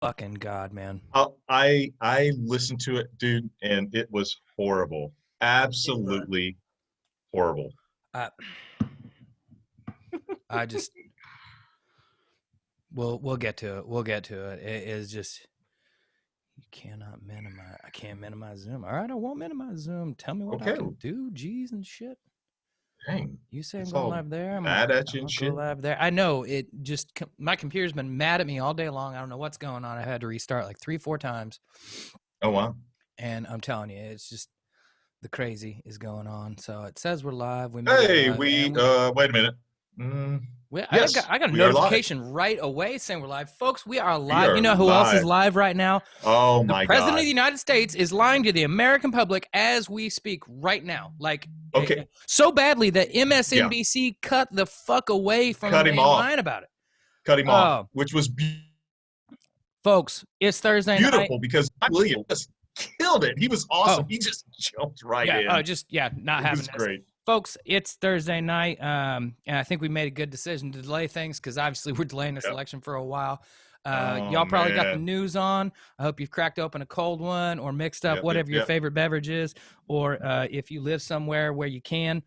Fucking God, man. I listened to it, dude, and it was horrible. Absolutely horrible. I I just we'll get to it. We'll get to it. It is just you cannot minimize. I can't minimize Zoom. All right, I won't minimize Zoom. Tell me what I Okay, can do. Geez and shit. dang, You say I'm it's going all live there. bad at you and I'll go shit. live there. I know it. Just my computer's been mad at me all day long. I don't know what's going on. I had to restart like 3-4 times, Oh wow. and I'm telling you, it's just the crazy is going on. So it says we're live. We made it Hey, live, we and we wait a minute. Mm, I got yes, I got a we are live. notification right away saying we're live. Folks, we are We live. You are know who else is live. live right now? Oh The my President of God. the United States is lying to the American public as we speak right now. Like Okay, so badly that yeah, MSNBC cut the fuck away from him cut him and off. lying about it. Cut him off, Oh, which was folks, it's Thursday night. beautiful because William just killed it. He was awesome. Oh, He just jumped right yeah. in. Just yeah, not It having was this. great. Folks, it's Thursday night, and I think we made a good decision to delay things because obviously we're delaying this Yep. election for a while. Oh Y'all probably got the man. news on. I hope you've cracked open a cold one or mixed up Yep, yep, whatever your yep. favorite beverage is, or if you live somewhere where you can,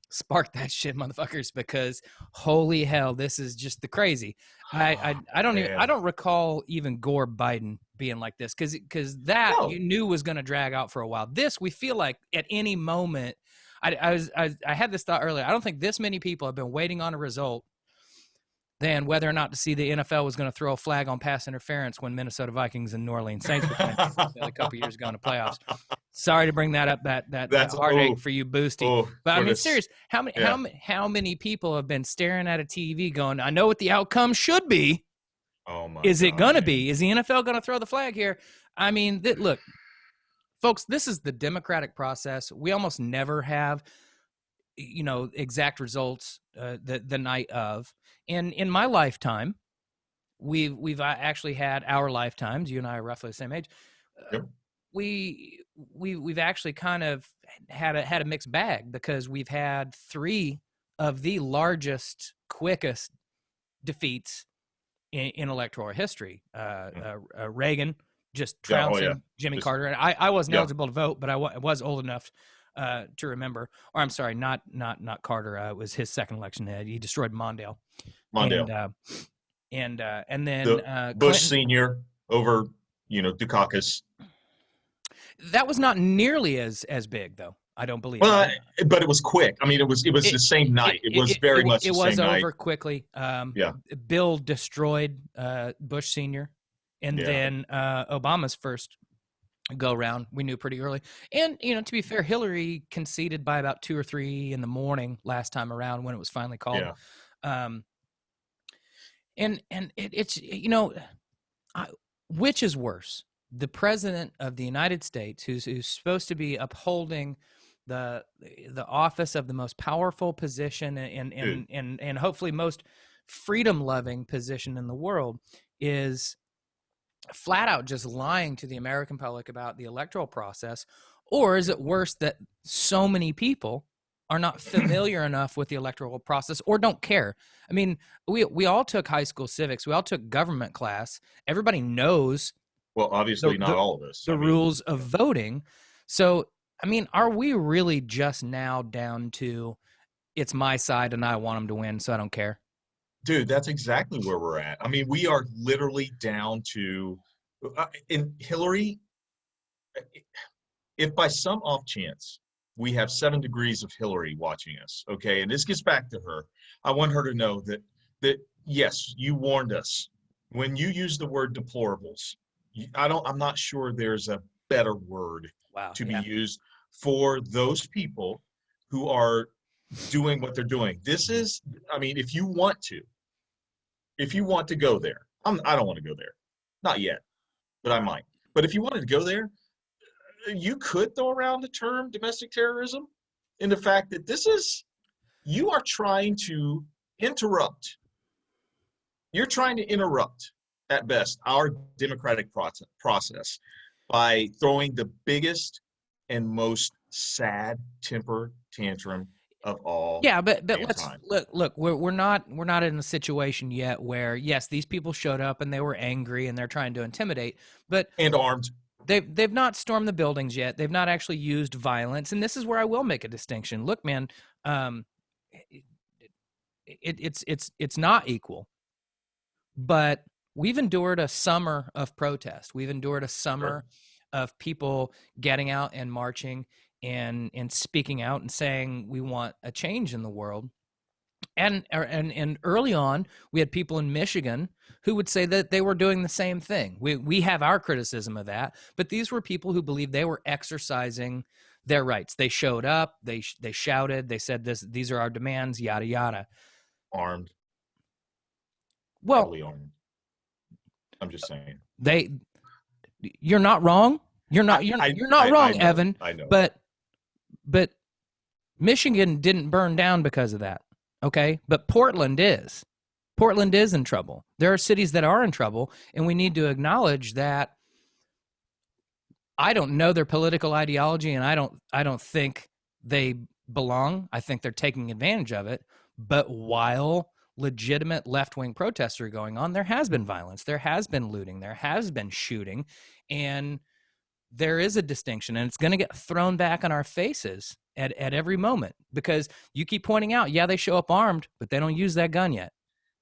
spark that shit, motherfuckers, because holy hell, this is just the crazy. I don't even I Man. don't recall even Gore Biden being like this because that you No. knew was going to drag out for a while. This we feel like at any moment. I had this thought earlier. I don't think this many people have been waiting on a result than whether or not to see the NFL was going to throw a flag on pass interference when Minnesota Vikings and New Orleans Saints were playing a couple years ago in the playoffs. Sorry to bring that up, that That's heartache for you, Boosty. oh But I for mean, this. serious, how many Yeah. how many people have been staring at a TV going, I know what the outcome should be. Oh my Is it God, going to man. be? Is the NFL going to throw the flag here? I mean, look, folks, this is the democratic process. We almost never have exact results the night of. And in my lifetime, we've actually had our lifetimes. You and I are roughly the same age. Yep. We've actually kind of had a mixed bag because we've had three of the largest, quickest defeats in electoral history. Reagan just Yeah. Oh yeah. trouncing Jimmy Just Carter. And I wasn't yeah. eligible to vote, but I was old enough to remember. Or I'm sorry, not Carter. It was his second election. He destroyed Mondale, and Mondale. and then The Bush Clinton. Senior over, Dukakis. That was not nearly as big, though. I don't believe. Well, but it was quick. I mean, it was the same night. It was very much It the was same night. over quickly. Yeah. Bill destroyed Bush Senior, and Yeah. then Obama's first go round we knew pretty early. And to be fair, Hillary conceded by about 2 or 3 in the morning last time around when it was finally called. Yeah. Um, it's which is worse, the president of the United States, who's supposed to be upholding the office of the most powerful position Dude. and hopefully most freedom loving position in the world, is flat out just lying to the American public about the electoral process? Or is it worse that so many people are not familiar enough with the electoral process or don't care? I mean, we all took high school civics. We all took government class. Everybody knows Well, the obviously not the, all of us. the I mean, rules of voting. So, I mean, are we really just now down to it's my side and I want them to win, so I don't care? dude, that's exactly where we're at. I mean, we are literally down to in Hillary. If by some off chance we have 7 degrees of Hillary watching us, okay, and this gets back to her, I want her to know that yes, you warned us when you use the word deplorables. I'm not sure there's a better word Wow. to be Yeah. used for those people who are doing what they're doing. This is, I mean, if you want to go there, I don't want to go there, not yet, but I might. But if you wanted to go there, you could throw around the term domestic terrorism in the fact that you are trying to interrupt. You're trying to interrupt, at best, our democratic process by throwing the biggest and most sad temper tantrum of all Yeah, but damn let's time. look. We're not in a situation yet where yes, these people showed up and they were angry and they're trying to intimidate, but And armed. they've not stormed the buildings yet. They've not actually used violence, and this is where I will make a distinction. Look, man, um, it's not equal, but we've endured a summer of protest. We've endured a summer of people getting out and marching and speaking out and saying we want a change in the world. And early on, we had people in Michigan who would say that they were doing the same thing. We have our criticism of that, but these were people who believed they were exercising their rights. They showed up, they shouted, they said these are our demands, yada yada. Armed. Well, Heavily armed. I'm just saying. You're not wrong. You're not wrong, know, Evan. I know. But Michigan didn't burn down because of that. Okay? But Portland is. Portland is in trouble. There are cities that are in trouble, and we need to acknowledge that. I don't know their political ideology, and I don't think they belong. I think they're taking advantage of it. But while legitimate left-wing protests are going on, there has been violence, there has been looting, there has been shooting, and there is a distinction, and it's going to get thrown back on our faces at every moment because you keep pointing out, yeah, they show up armed, but they don't use that gun yet.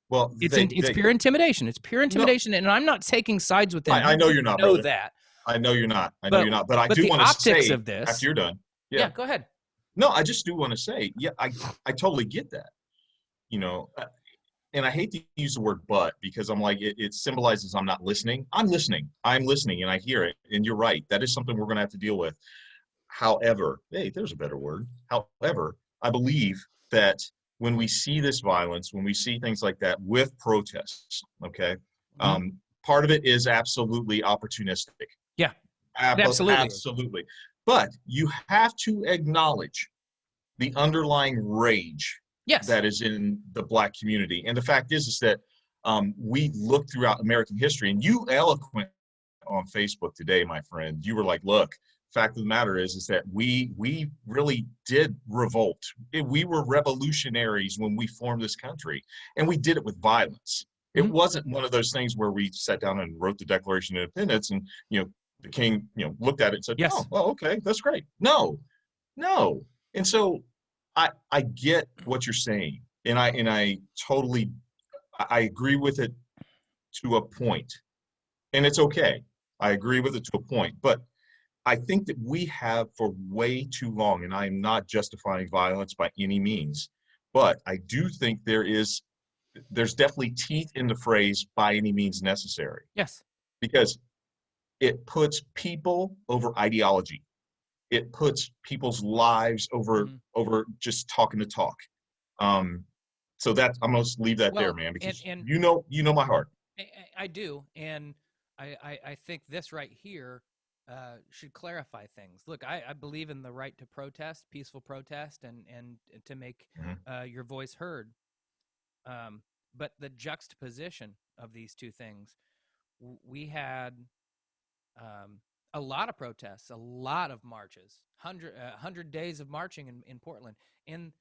Well, It's pure intimidation. It's pure intimidation, no, and I'm not taking sides with them. I know you're not. Know brother. that. I know you're not. I know you're not. But I do want to say of this, after you're done. Yeah, go ahead. No, I just do want to say, yeah, I totally get that. You know, and I hate to use the word "but" because I'm like it symbolizes I'm not listening. I'm listening. I'm listening, and I hear it. And you're right. That is something we're going to have to deal with. However, hey, there's a better word. However, I believe that when we see this violence, when we see things like that with protests, okay, part of it is absolutely opportunistic. Yeah, absolutely. Absolutely. But you have to acknowledge the underlying rage that is in the Black community. And the fact is that we look throughout American history, and you eloquent on Facebook today, my friend, you were like, look, fact of the matter is that we really did revolt. We were revolutionaries when we formed this country, and we did it with violence. It wasn't one of those things where we sat down and wrote the Declaration of Independence and, the king, looked at it and said, yes. Oh, well, okay, that's great. No. And so I get what you're saying. And I totally, I agree with it to a point, and it's okay. I agree with it to a point, but I think that we have for way too long, and I am not justifying violence by any means, but I do think there's definitely teeth in the phrase "by any means necessary." Yes. Because it puts people over ideology. It puts people's lives over just talking to talk. So that I'm gonna leave that there, man, because and you know my heart. I do, and I think this right here should clarify things. Look, I believe in the right to protest, peaceful protest, and to make your voice heard. But the juxtaposition of these two things, we had a lot of protests, a lot of marches, 100 days of marching in Portland. And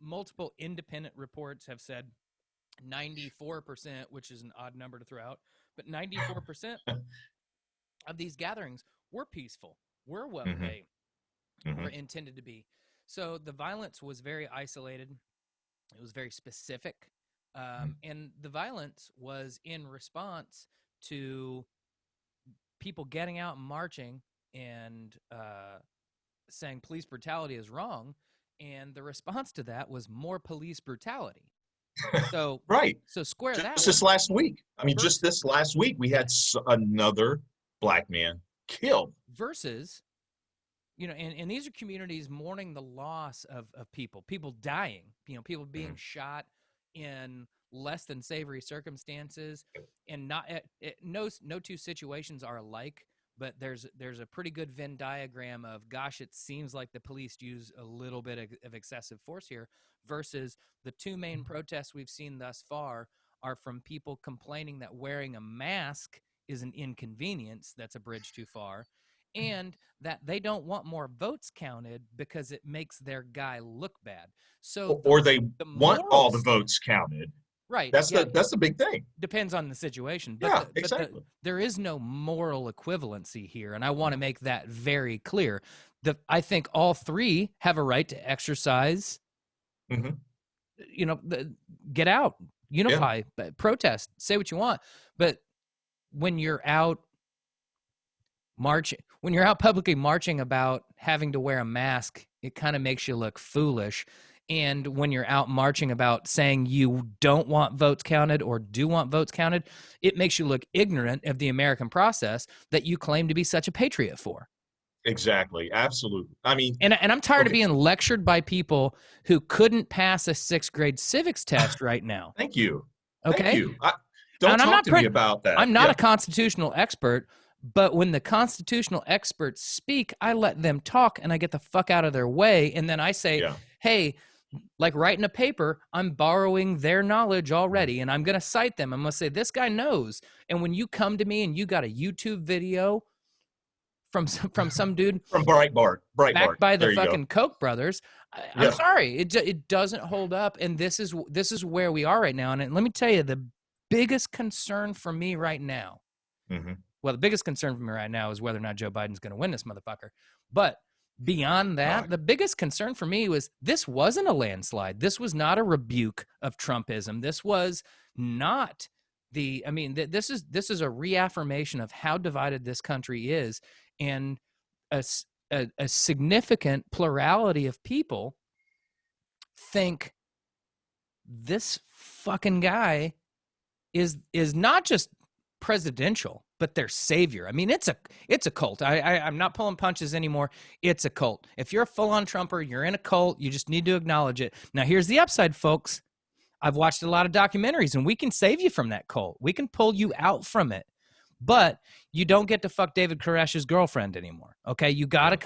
multiple independent reports have said 94%, which is an odd number to throw out, but 94% of these gatherings were peaceful, were what they were intended to be. So the violence was very isolated. It was very specific. And the violence was in response to people getting out and marching and saying police brutality is wrong. And the response to that was more police brutality. So right. So square just that. Just this last week. I mean, just this last week, we had another Black man killed. Versus, and these are communities mourning the loss of people dying, people being shot in less than savory circumstances, and no two situations are alike. But there's a pretty good Venn diagram of, gosh, it seems like the police use a little bit of excessive force here, versus the two main protests we've seen thus far are from people complaining that wearing a mask is an inconvenience, that's a bridge too far, and that they don't want more votes counted because it makes their guy look bad. So Or they the want moral all the stand, votes counted. right? That's Yeah, the big thing. depends on the situation, but Yeah, exactly. there is no moral equivalency here, and I want to make that very clear. I think all three have a right to exercise. Hmm. You know, get out, Yeah. unify, protest, say what you want, but when you're out when you're out publicly marching about having to wear a mask, it kind of makes you look foolish. And when you're out marching about saying you don't want votes counted or do want votes counted, it makes you look ignorant of the American process that you claim to be such a patriot for. Exactly. Absolutely. I mean, And I'm tired of okay. being lectured by people who couldn't pass a 6th grade civics test right now. Thank you. Thank Okay? you. Don't And talk to me about that. I'm not Yeah. a constitutional expert, but when the constitutional experts speak, I let them talk and I get the fuck out of their way. And then I say, Yeah. hey, like writing a paper, I'm borrowing their knowledge already and I'm going to cite them. I'm going to say, this guy knows. And when you come to me and you got a YouTube video from some dude From Breitbart. Breitbart. backed by the There you go. fucking Koch brothers, I'm Yeah. sorry, it doesn't hold up. And this is where we are right now. And let me tell you, the biggest concern for me right now, Hmm. well, the biggest concern for me right now is whether or not Joe Biden's going to win this motherfucker. But beyond that, Right. the biggest concern for me was this wasn't a landslide. This was not a rebuke of Trumpism. This was not this is a reaffirmation of how divided this country is, and a significant plurality of people think this fucking guy is not just presidential, but their savior. I mean, it's a cult. I'm not pulling punches anymore. It's a cult. If you're a full-on Trumper, you're in a cult. You just need to acknowledge it. Now, here's the upside, folks. I've watched a lot of documentaries, and we can save you from that cult. We can pull you out from it. But you don't get to fuck David Koresh's girlfriend anymore. Okay, you gotta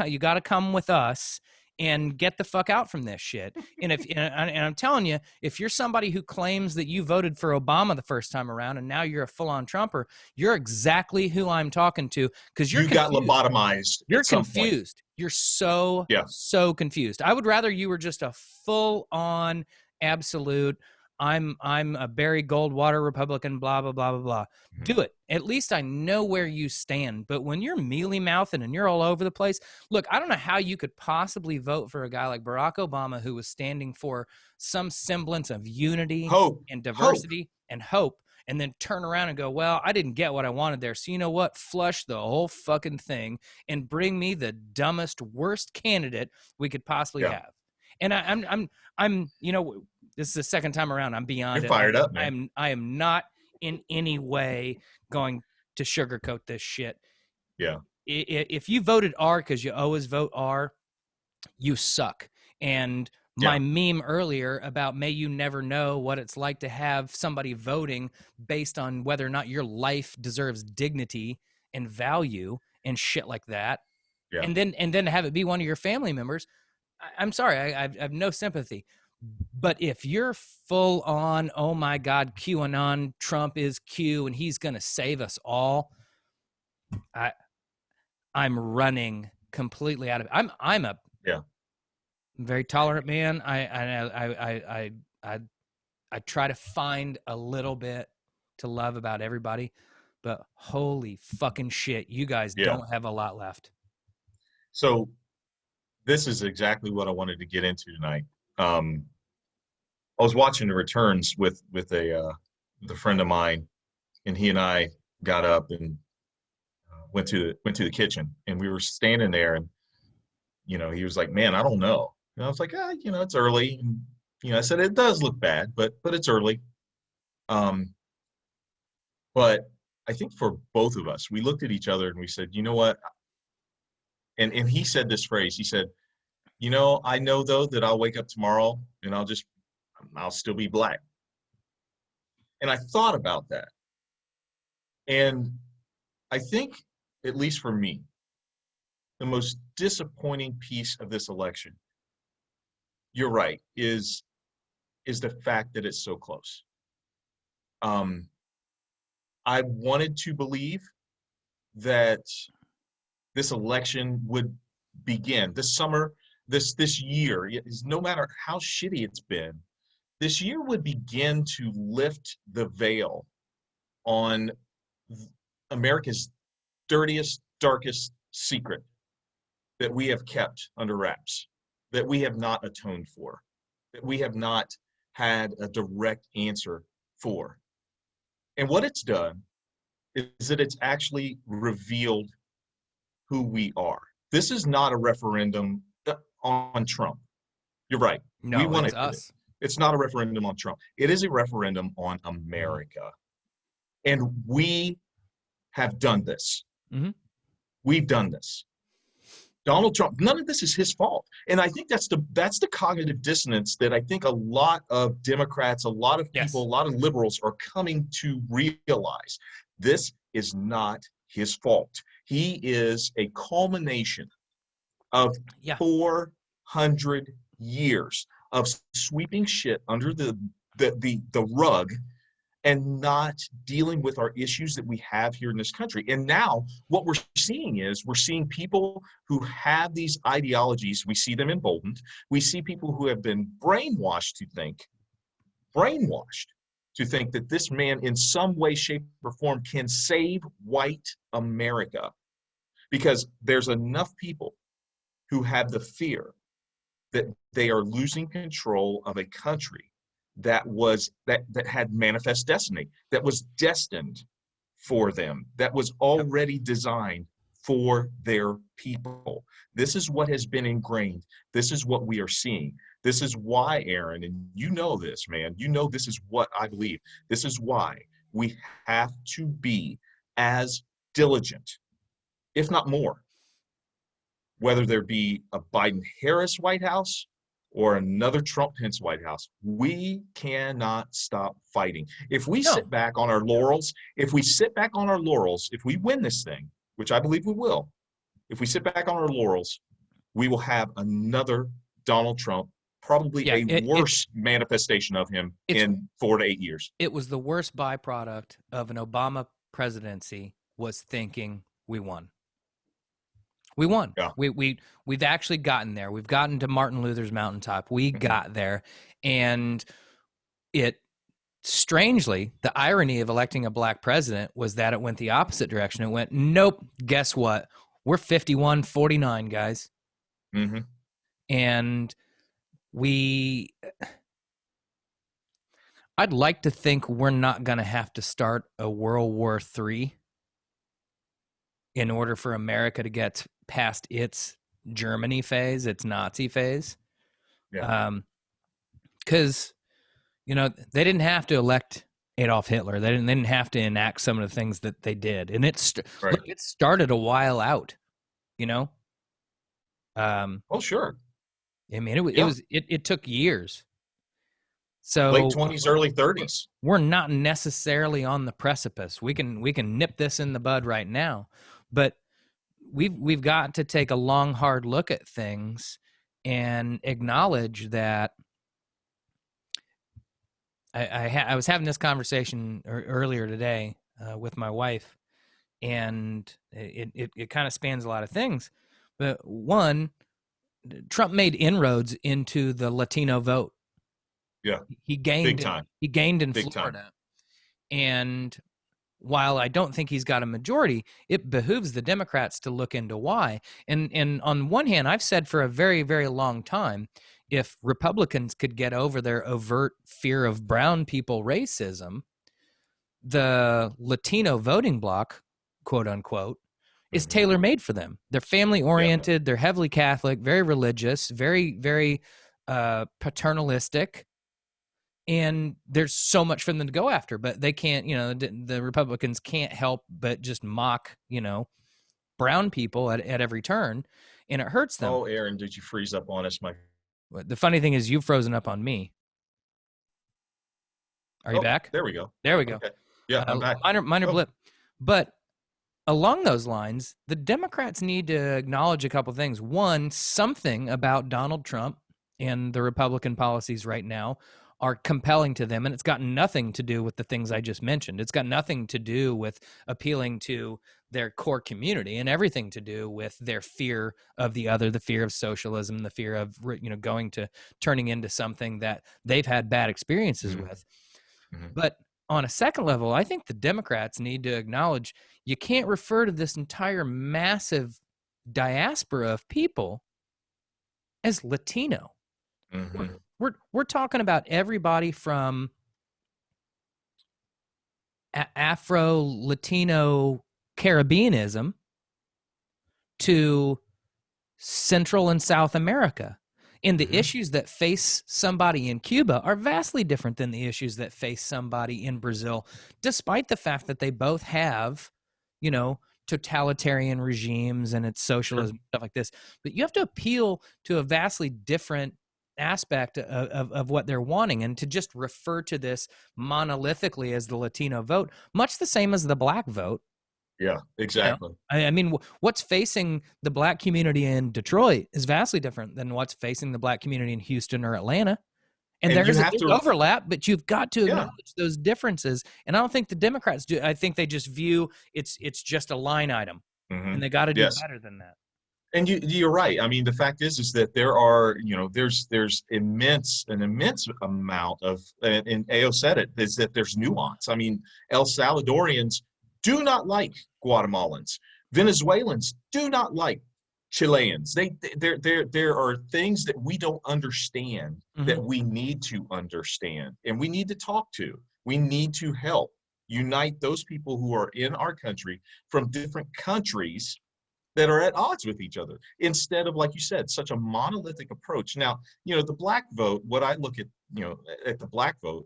come with us and get the fuck out from this shit. And I'm telling you, if you're somebody who claims that you voted for Obama the first time around and now you're a full-on Trumper, you're exactly who I'm talking to, because You got lobotomized. You're at some point. confused. You're so Yeah. so confused. I would rather you were just a full-on absolute I'm a Barry Goldwater Republican, blah, blah, blah, blah, blah. Do it. At least I know where you stand. But when you're mealy mouthing and you're all over the place, look, I don't know how you could possibly vote for a guy like Barack Obama, who was standing for some semblance of unity and diversity and hope, and then turn around and go, well, I didn't get what I wanted there. So you know what? Flush the whole fucking thing and bring me the dumbest, worst candidate we could possibly have. And I'm this is the second time around. I'm beyond You're fired up, man. I am not in any way going to sugarcoat this shit. Yeah. If you voted R because you always vote R, you suck. And my meme earlier about may you never know what it's like to have somebody voting based on whether or not your life deserves dignity and value and shit like that. Yeah. And then have it be one of your family members. I'm sorry, I have no sympathy. But if you're full on, oh my God, QAnon, Trump is Q and he's going to save us all, I'm running completely out of it. I'm a very tolerant man. I try to find a little bit to love about everybody, but holy fucking shit, you guys don't have a lot left. So this is exactly what I wanted to get into tonight. I was watching the returns with a friend of mine, and he and I got up and went to the kitchen, and we were standing there, and he was like, "Man, I don't know." And I was like, it's early." And, I said it does look bad, but it's early. But I think for both of us, we looked at each other and we said, "You know what?" And he said this phrase. He said, "I know though that I'll wake up tomorrow and I'll still be black." And I thought about that. And I think, at least for me, the most disappointing piece of this election, you're right, is the fact that it's so close. I wanted to believe that this election would begin this summer, this year, no matter how shitty it's been, this year would begin to lift the veil on America's dirtiest, darkest secret that we have kept under wraps, that we have not atoned for, that we have not had a direct answer for. And what it's done is that it's actually revealed who we are. This is not a referendum on Trump. You're right. No, we want it's us. It's not a referendum on Trump. It is a referendum on America. And we have done this. Mm-hmm. We've done this. Donald Trump, none of this is his fault. And I think that's the cognitive dissonance that I think a lot of Democrats, a lot of people, a lot of liberals are coming to realize. This is not his fault. He is a culmination of 400 years of sweeping shit under the rug and not dealing with our issues that we have here in this country. And now what we're seeing people who have these ideologies. We see them emboldened. We see people who have been brainwashed to think that this man in some way, shape, or form can save white America. Because there's enough people who have the fear that they are losing control of a country that had manifest destiny, that was destined for them, that was already designed for their people. This is what has been ingrained. This is what we are seeing. This is why, Aaron, and you know this, man, you know this is what I believe. This is why we have to be as diligent, if not more, whether there be a Biden-Harris White House or another Trump-Pence White House. We cannot stop fighting. If we sit back on our laurels, if we win this thing, which I believe we will, if we sit back on our laurels, we will have another Donald Trump, probably worse manifestation of him in 4 to 8 years. It was the worst byproduct of an Obama presidency was thinking we won. We won. Yeah. We've actually gotten there. We've gotten to Martin Luther's mountaintop. We got there. And it strangely, the irony of electing a black president was that it went the opposite direction. It went, nope, guess what? We're 51-49, guys. Mm-hmm. And I'd like to think we're not going to have to start a World War III in order for America to get past its Germany phase, its Nazi phase. Yeah. Because, they didn't have to elect Adolf Hitler. They didn't have to enact some of the things that they did. And it started a while out, Oh, sure. I mean, it took years. So late 20s, early 30s. We're not necessarily on the precipice. We can nip this in the bud right now, but we've got to take a long, hard look at things and acknowledge that. I was having this conversation earlier today with my wife, and it kind of spans a lot of things. But one, Trump made inroads into the Latino vote. Yeah, he gained big time. He gained in big Florida, time. And while I don't think he's got a majority, it behooves the Democrats to look into why. And on one hand, I've said for a very, very long time, if Republicans could get over their overt fear of brown people racism, the Latino voting bloc, quote unquote, is tailor-made for them. They're family-oriented. They're heavily Catholic, very religious, very, very paternalistic. And there's so much for them to go after, but they can't, the Republicans can't help but just mock, brown people at every turn, and it hurts them. Oh, Aaron, did you freeze up on us, The funny thing is you've frozen up on me. Are you back? There we go. There we go. Okay. Yeah, I'm back. Minor blip. But along those lines, the Democrats need to acknowledge a couple things. One, something about Donald Trump and the Republican policies right now are compelling to them, and it's got nothing to do with the things I just mentioned. It's got nothing to do with appealing to their core community, and everything to do with their fear of the other, the fear of socialism, the fear of turning into something that they've had bad experiences with. But on a second level, I think the Democrats need to acknowledge you can't refer to this entire massive diaspora of people as Latino. We're talking about everybody from Afro-Latino Caribbeanism to Central and South America. And the issues that face somebody in Cuba are vastly different than the issues that face somebody in Brazil, despite the fact that they both have, totalitarian regimes and it's socialism, stuff like this. But you have to appeal to a vastly different aspect of what they're wanting, and to just refer to this monolithically as the Latino vote, much the same as the black vote. Yeah, exactly. I mean, what's facing the black community in Detroit is vastly different than what's facing the black community in Houston or Atlanta. And there's overlap, but you've got to acknowledge those differences. And I don't think the Democrats do. I think they just view it's just a line item, and they got to do better than that. And you're right. I mean, the fact is that there are, there's an immense amount of, and Ao said it, is that there's nuance. I mean, El Salvadorians do not like Guatemalans. Venezuelans do not like Chileans. There are things that we don't understand that we need to understand, and we need to talk to. We need to help unite those people who are in our country from different countries that are at odds with each other, instead of, like you said, such a monolithic approach. Now, the black vote, what I look at, at the black vote,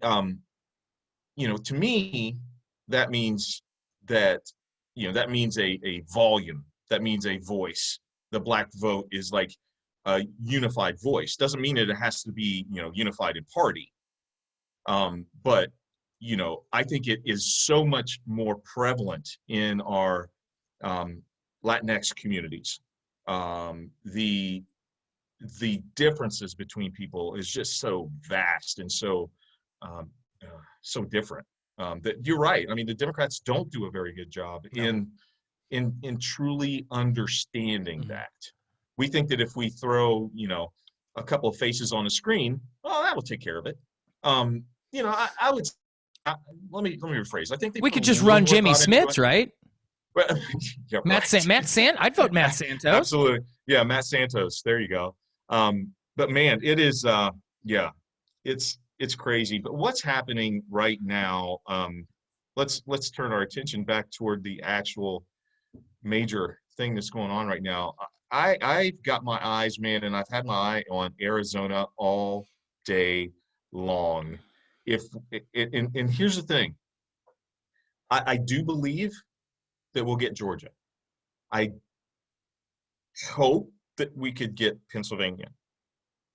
to me, that means that, that means a volume, that means a voice. The black vote is like a unified voice. Doesn't mean that it has to be, unified in party. But, I think it is so much more prevalent in our Latinx communities. The differences between people is just so vast and so different. That you're right. I mean, the Democrats don't do a very good job in truly understanding that. We think that if we throw, a couple of faces on a screen, well, that will take care of it. I would. Let me rephrase. I think we could just run Jimmy Smits, right? Yeah, Matt Santos. I'd vote Matt Santos. Absolutely. Yeah, Matt Santos. There you go. But man, it is it's crazy. But what's happening right now, let's turn our attention back toward the actual major thing that's going on right now. I've got my eyes, man, and I've had my eye on Arizona all day long. And here's the thing. I do believe that we'll get Georgia. I hope that we could get Pennsylvania.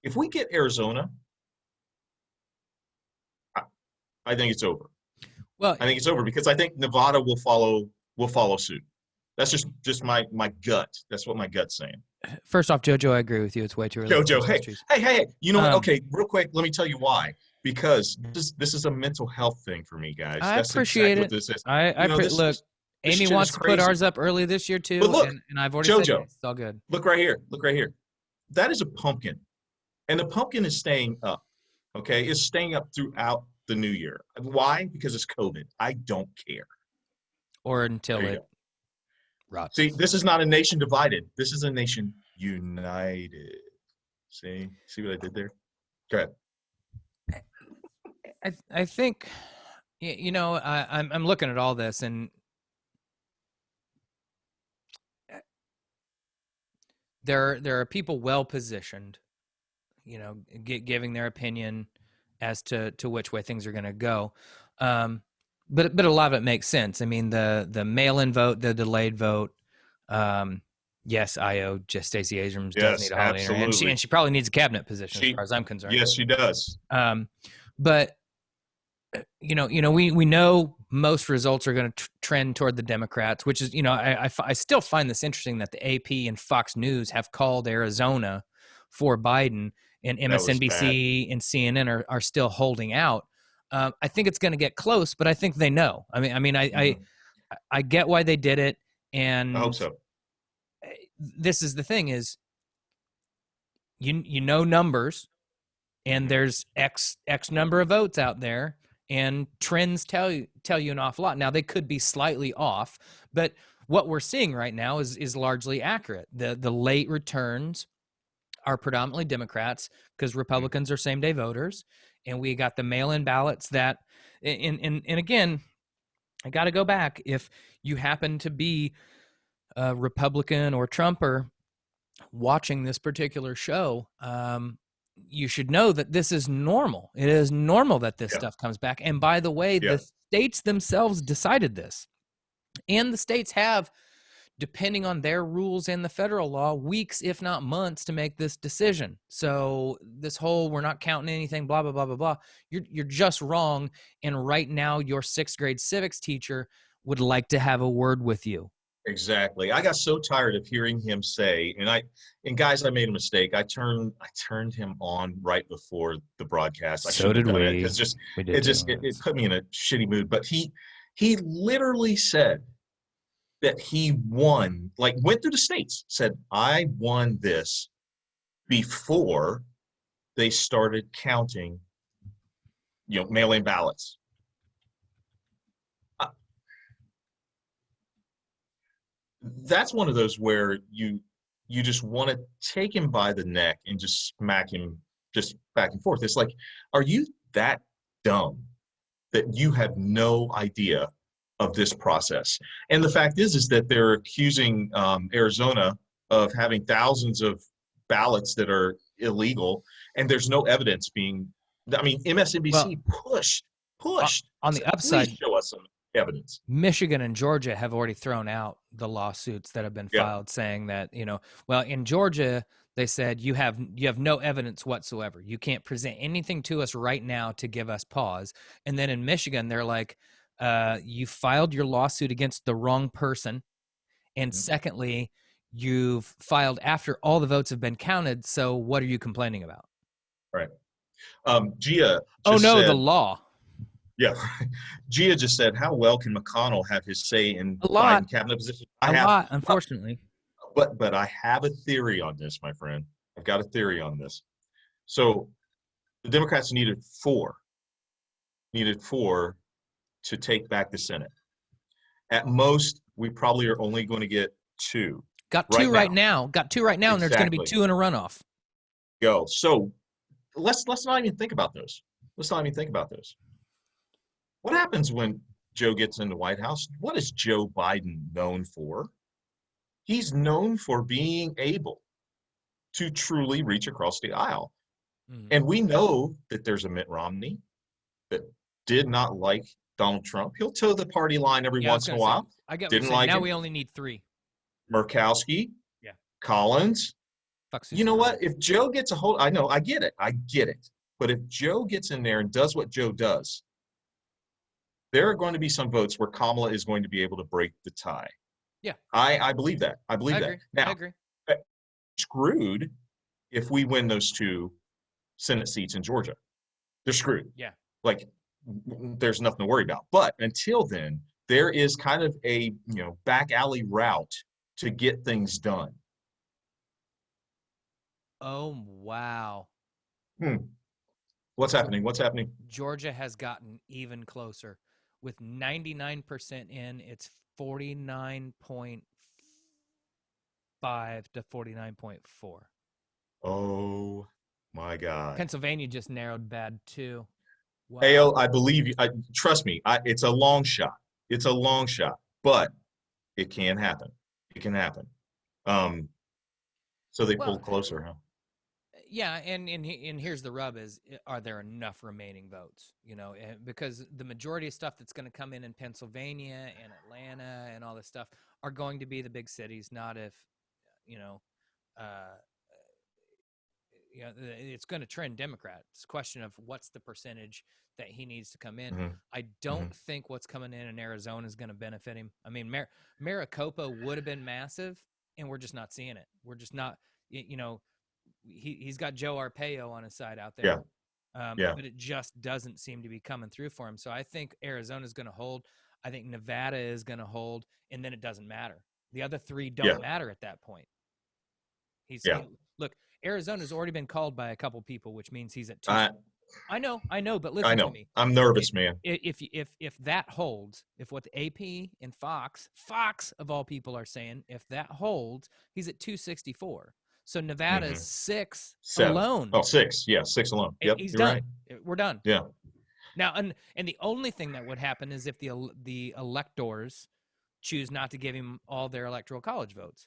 If we get Arizona, I think it's over. Well, I think it's over because I think Nevada will follow suit. That's just my gut. That's what my gut's saying. First off, JoJo, I agree with you. It's way too early. JoJo, hey. You know what? Okay, real quick, let me tell you why. Because this is a mental health thing for me, guys. I appreciate it. What this is. Look. Amy wants to put ours up early this year too, look, and I've already JoJo, said it's all good. Look right here. That is a pumpkin, and the pumpkin is staying up. Okay, it's staying up throughout the new year. Why? Because it's COVID. I don't care. Or until it rots. See, this is not a nation divided. This is a nation united. See what I did there? Go ahead. I think, I'm looking at all this, and there are people well positioned, giving their opinion as to which way things are going to go. But a lot of it makes sense. I mean, the mail-in vote, the delayed vote. Yes, just Stacey Abrams does need a holiday, and she probably needs a cabinet position as far as I'm concerned. Yes, she does. But we know most results are going to trend toward the Democrats, which is, I still find this interesting that the AP and Fox News have called Arizona for Biden. and That was bad. MSNBC and CNN are still holding out. I think it's going to get close, but I think they know. Mhm. I get why they did it, I hope and so. this is the thing: is you know numbers, and Mhm. there's X number of votes out there, and trends tell you an awful lot. Now they could be slightly off, but what we're seeing right now is largely accurate. The late returns are predominantly Democrats because Mhm. Republicans are same day voters, and we got the mail in ballots that, and again, I got to go back. If you happen to be a Republican or Trumper watching this particular show, you should know that this is normal. It is normal that this Yeah. stuff comes back. And by the way, Yeah. the states themselves decided this. And the states have, depending on their rules and the federal law, weeks, if not months, to make this decision. So this whole we're not counting anything, blah, blah, blah, blah, blah, you're just wrong. And right now, your sixth grade civics teacher would like to have a word with you. Exactly. I got so tired of hearing him say, and guys, I made a mistake. I turned him on right before the broadcast. I So shouldn't have did done it we. because just We it did too. just it put me in a shitty mood. But he literally said that he won, like went through the states, said, I won this before they started counting, mail-in ballots. Uh, That's one of those where you just want to take him by the neck and just smack him just back and forth. It's like, are you that dumb that you have no idea of this process? And the fact is that they're accusing Arizona of having thousands of ballots that are illegal, and there's no evidence being. I mean, Well, MSNBC pushed, on the said, please upside, show us some evidence. Michigan and Georgia have already thrown out the lawsuits that have been Yeah. filed, saying that, well, in Georgia they said you have no evidence whatsoever. You can't present anything to us right now to give us pause. And then in Michigan they're like, you filed your lawsuit against the wrong person, and Mhm. secondly, you've filed after all the votes have been counted. So what are you complaining about? Right. Gia Oh just no, the said, law. yeah, Gia just said, how well can McConnell have his say in A lot, Biden cabinet position? a lot, unfortunately. But I have a theory on this, my friend. I've got a theory on this. So the Democrats needed four to take back the Senate. At most, we probably are only going to get two Got two right right now. now. Got two right now, and there's going to be Exactly. two in a runoff. Go. So let's not even think about those. Let's not even think about those. What happens when Joe gets in the White House? What is Joe Biden known for? He's known for being able to truly reach across the aisle. Mhm. And we know that there's a Mitt Romney that did not like Donald Trump. He'll toe the party line every Yeah, I was once in going a to say, while. I get what you're Didn't saying. like Now him. we only need three. Murkowski, Yeah. Collins. Fuck You Susan know what? Collins. If Joe gets a hold, I know, I get it. I get it. But if Joe gets in there and does what Joe does, there are going to be some votes where Kamala is going to be able to break the tie. Yeah, I believe that. I I believe that. agree. I Now, agree. screwed if we win those two Senate seats in Georgia. They're screwed. Yeah. Like, there's nothing to worry about. But until then, there is kind of a back alley route to get things done. Oh, wow. Hmm. What's Ge- happening? What's happening? Georgia has gotten even closer. With 99% in, it's 49.5 to 49.4. Oh my God. Pennsylvania just narrowed bad too. Wow. AO, I believe you. Trust me. It's a long shot. It's a long shot, but it can happen. It can happen. Um, so they Well, pulled closer, huh? yeah, and here's the rub: is are there enough remaining votes? Because the majority of stuff that's going to come in Pennsylvania and Atlanta and all this stuff are going to be the big cities. Not if you know, uh, it's going to trend Democrat. It's a question of what's the percentage that he needs to come in. Hmm. I Hmm. don't think what's coming in Arizona is going to benefit him. I mean, Maricopa would have been massive, and we're just not seeing it. We're just not, you know. he's got Joe Arpaio on his side out Yeah. there. Yeah. But it just doesn't seem to be coming through for him. So I think Arizona's going to hold. I think Nevada is going to hold, and then it doesn't matter. The other three don't matter at that point. Look, Arizona's already been called by a couple people, which means he's at 2. I know, but listen to me. I'm nervous, man. If that holds, if what the AP and Fox of all people are saying, if that holds, he's at 264. So Nevada's 6 alone. Oh, 6. Yeah, 6 alone. Yep, he's done. Right. We're done. Yeah. Now, and the only thing that would happen is if the electors choose not to give him all their electoral college votes.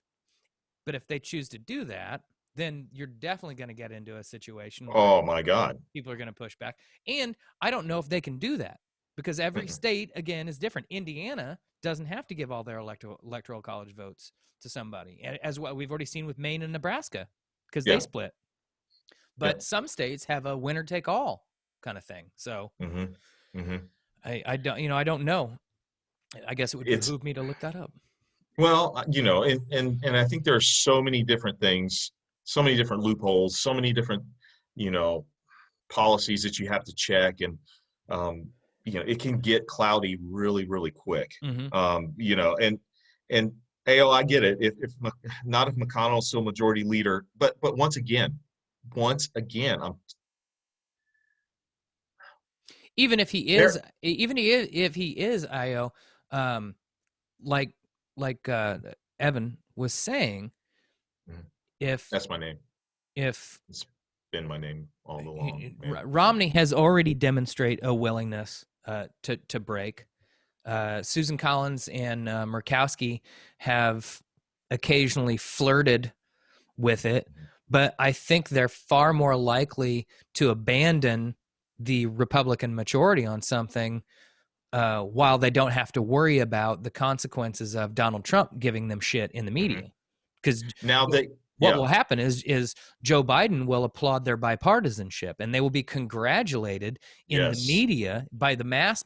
But if they choose to do that, then you're definitely going to get into a situation where oh my God, people are going to push back. And I don't know if they can do that because every state, again, is different. Indiana doesn't have to give all their electoral college votes to somebody, as what we've already seen with Maine and Nebraska, because they split. But some states have a winner take all kind of thing. So I don't know. I guess it would behoove me to look that up. Well, and I think there are so many different things, so many different loopholes, so many different, policies that you have to check, and it can get cloudy really, really quick. And AO, I get it. If McConnell's still majority leader, but once again, I'm even if he is, if he is IO, like Evan was saying, if that's my name, if it's been my name all along, Romney has already demonstrated a willingness to break. Susan Collins and Murkowski have occasionally flirted with it, but I think they're far more likely to abandon the Republican majority on something while they don't have to worry about the consequences of Donald Trump giving them shit in the media. Because now what will happen is Joe Biden will applaud their bipartisanship, and they will be congratulated in the media by the mass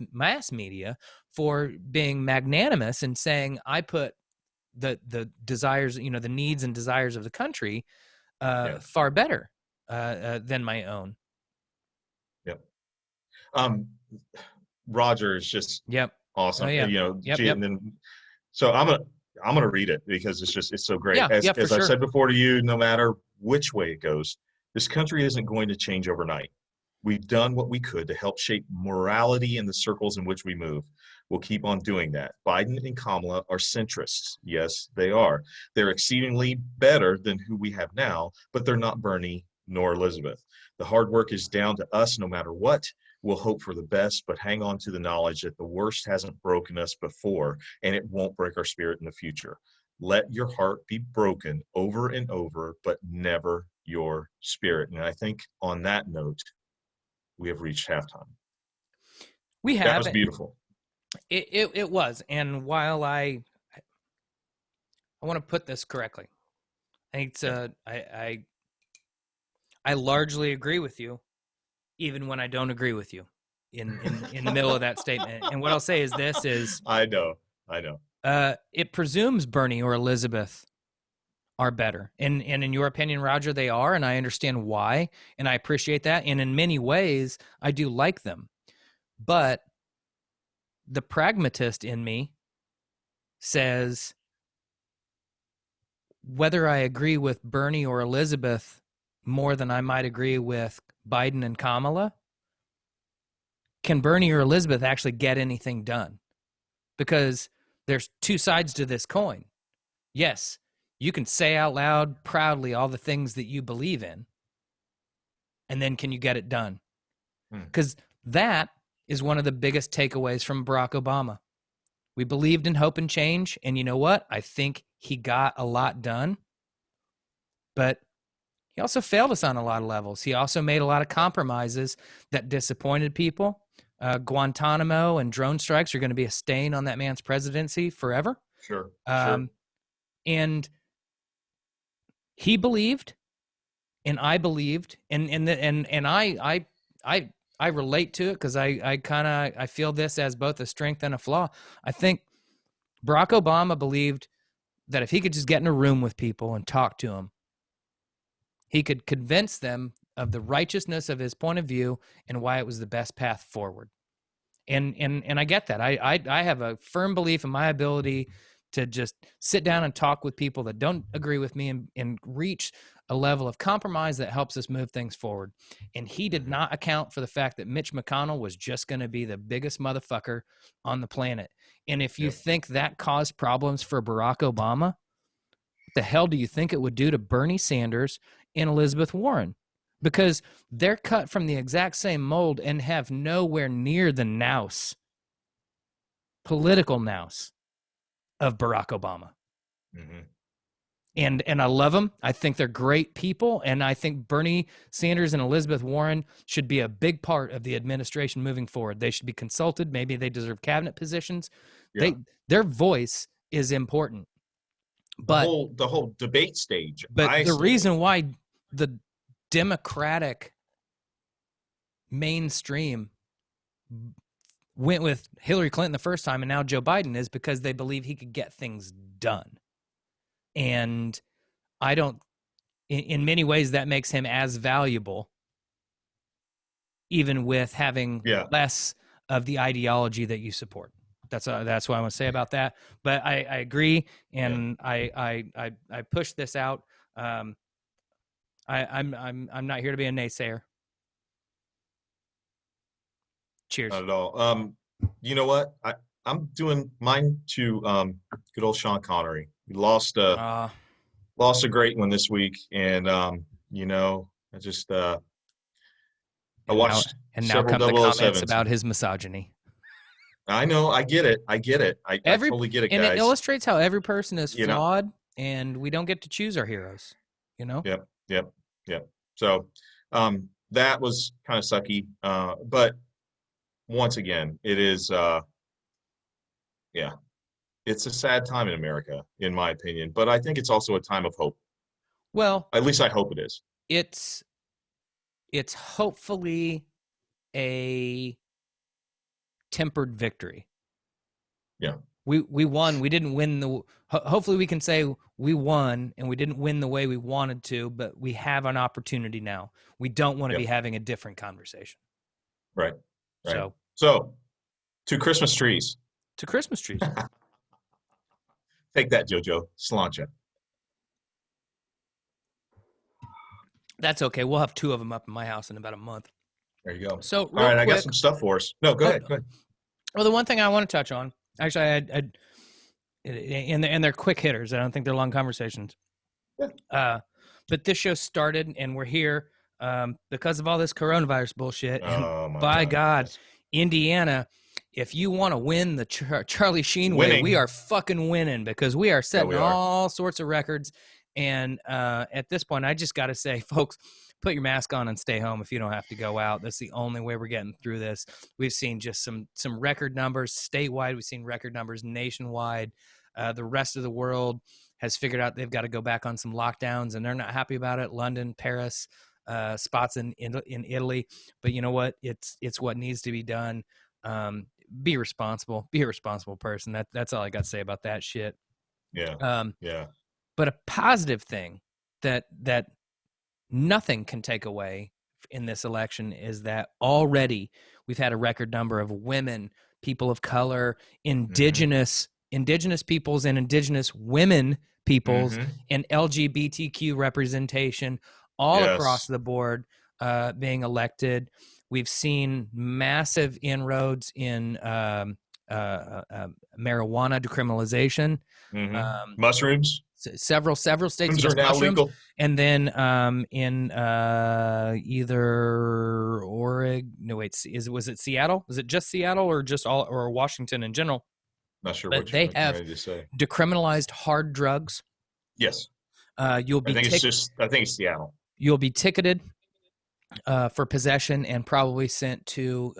media for being magnanimous and saying, I put the desires, the needs and desires of the country far better than my own. Yep. Roger is just awesome. Oh, yeah. And then so I'm gonna read it because it's so great. As sure. I've said before to you, no matter which way it goes, this country isn't going to change overnight. We've done what we could to help shape morality in the circles in which we move. We'll keep on doing that. Biden and Kamala are centrists. Yes, they are. They're exceedingly better than who we have now, but they're not Bernie nor Elizabeth. The hard work is down to us no matter what. We'll hope for the best, but hang on to the knowledge that the worst hasn't broken us before, and it won't break our spirit in the future. Let your heart be broken over and over, but never your spirit. And I think on that note, we have reached halftime. We have. That was beautiful. It was. And while I want to put this correctly, I think it's I largely agree with you, even when I don't agree with you in the middle of that statement. And what I'll say is this is... I know. It presumes Bernie or Elizabeth are better. And in your opinion, Roger, they are, and I understand why, and I appreciate that. And in many ways, I do like them. But the pragmatist in me says, whether I agree with Bernie or Elizabeth more than I might agree with Biden and Kamala, can Bernie or Elizabeth actually get anything done? Because there's two sides to this coin. Yes, you can say out loud proudly all the things that you believe in, and then can you get it done? Because that is one of the biggest takeaways from Barack Obama. We believed in hope and change, and you know what? I think he got a lot done, but he also failed us on a lot of levels. He also made a lot of compromises that disappointed people. Guantanamo and drone strikes are going to be a stain on that man's presidency forever. Sure. And he believed, and I believed, and I relate to it because I feel this as both a strength and a flaw. I think Barack Obama believed that if he could just get in a room with people and talk to them, he could convince them of the righteousness of his point of view and why it was the best path forward. And I get that. I have a firm belief in my ability to just sit down and talk with people that don't agree with me and reach a level of compromise that helps us move things forward. And he did not account for the fact that Mitch McConnell was just going to be the biggest motherfucker on the planet. And if you think that caused problems for Barack Obama, what the hell do you think it would do to Bernie Sanders and Elizabeth Warren? Because they're cut from the exact same mold and have nowhere near the nous, political nous, of Barack Obama. Mm-hmm. And I love them. I think they're great people. And I think Bernie Sanders and Elizabeth Warren should be a big part of the administration moving forward. They should be consulted. Maybe they deserve cabinet positions. Yeah. Their voice is important. But the whole debate stage. But the reason why the Democratic mainstream went with Hillary Clinton the first time and now Joe Biden is because they believe he could get things done. And I don't, in many ways, that makes him as valuable, even with having less of the ideology that you support. That's what I want to say about that. But I agree, and I push this out. I'm not here to be a naysayer. Cheers. Not at all. You know what? I'm doing mine to good old Sean Connery. He lost a great one this week, and you know, I just I watched now come the comments about his misogyny. I know, I get it. I totally get it, guys. And it illustrates how every person is flawed, and we don't get to choose our heroes. You know. Yep. So that was kind of sucky, but once again, it is it's a sad time in America, in my opinion, but I think it's also a time of hope. Well, at least I hope it is. It's hopefully a tempered victory. Yeah. We won. We didn't win hopefully we can say we won and we didn't win the way we wanted to, but we have an opportunity now. We don't want to be having a different conversation. Right. So to Christmas trees. To Christmas trees. Take that, JoJo. Sláinte. That's okay. We'll have 2 of them up in my house in about a month. There you go. So, all right, I got some stuff for us. No, go ahead. Well, the one thing I want to touch on, actually, and they're quick hitters. I don't think they're long conversations. Yeah. But this show started, and we're here because of all this coronavirus bullshit. And by God, Indiana, if you want to win the Charlie Sheen way, we are fucking winning because we are setting all sorts of records. And at this point, I just got to say, folks, put your mask on and stay home if you don't have to go out. That's the only way we're getting through this. We've seen just some record numbers statewide. We've seen record numbers nationwide. The rest of the world has figured out they've got to go back on some lockdowns, and they're not happy about it. London, Paris, spots in Italy. But you know what? It's what needs to be done. Be responsible. Be a responsible person. That's all I got to say about that shit. Yeah. But a positive thing that nothing can take away in this election is that already we've had a record number of women, people of color, indigenous peoples and indigenous women peoples and LGBTQ representation all across the board being elected. We've seen massive inroads in marijuana decriminalization. Mushrooms. Several states are now legal. And then in either Oregon, was it Seattle? Was it just Seattle or just or Washington in general? Not sure but what they you're have ready to say. Decriminalized hard drugs. Yes. You'll be I think it's Seattle. You'll be ticketed for possession and probably sent to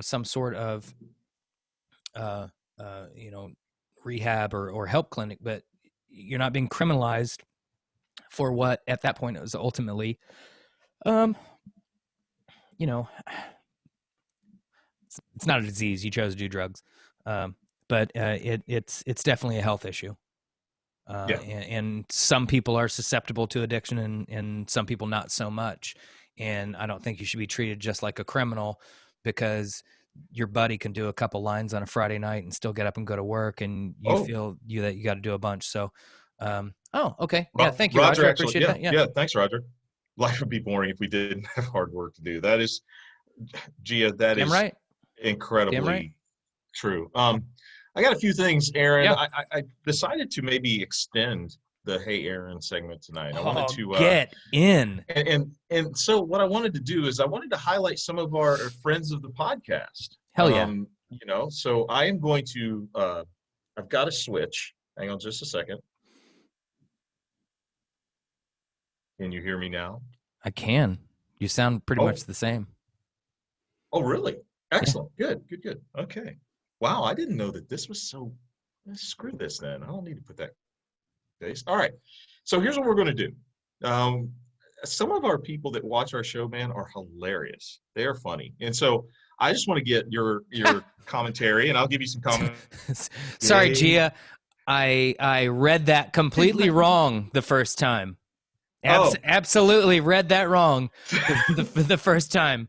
some sort of rehab or help clinic, but you're not being criminalized for what at that point it was ultimately it's not a disease. You chose to do drugs, but it's definitely a health issue. Yeah. And some people are susceptible to addiction, and some people not so much. And I don't think you should be treated just like a criminal because your buddy can do a couple lines on a Friday night and still get up and go to work, and you Oh, feel that you got to do a bunch. So, okay, yeah, Ro- thank you, Roger, Roger. I actually, appreciate yeah, that. Yeah, yeah. Thanks, Roger. Life would be boring if we didn't have hard work to do. That is, Gia, that damn is right, damn right. incredibly true. I got a few things, Aaron. Yeah. I decided to maybe extend the Hey Aaron segment tonight. I wanted Oh, to get in. and so what I wanted to do is I wanted to highlight some of our friends of the podcast. Hell yeah. So I am going to I've got a switch. Hang on just a second. Can you hear me now? I can. You sound pretty Oh, much the same. oh, really? Yeah. Excellent. Good, good, good. Okay. Wow, I didn't know that this was so. Screw this then. I don't need to put that base. All right. So here's what we're going to do. Some of our people that watch our show, man, are hilarious. They are funny, and so I just want to get your commentary, and I'll give you some comments. Sorry, Yay. Gia. I read that completely wrong the first time. Oh. Absolutely read that wrong the first time.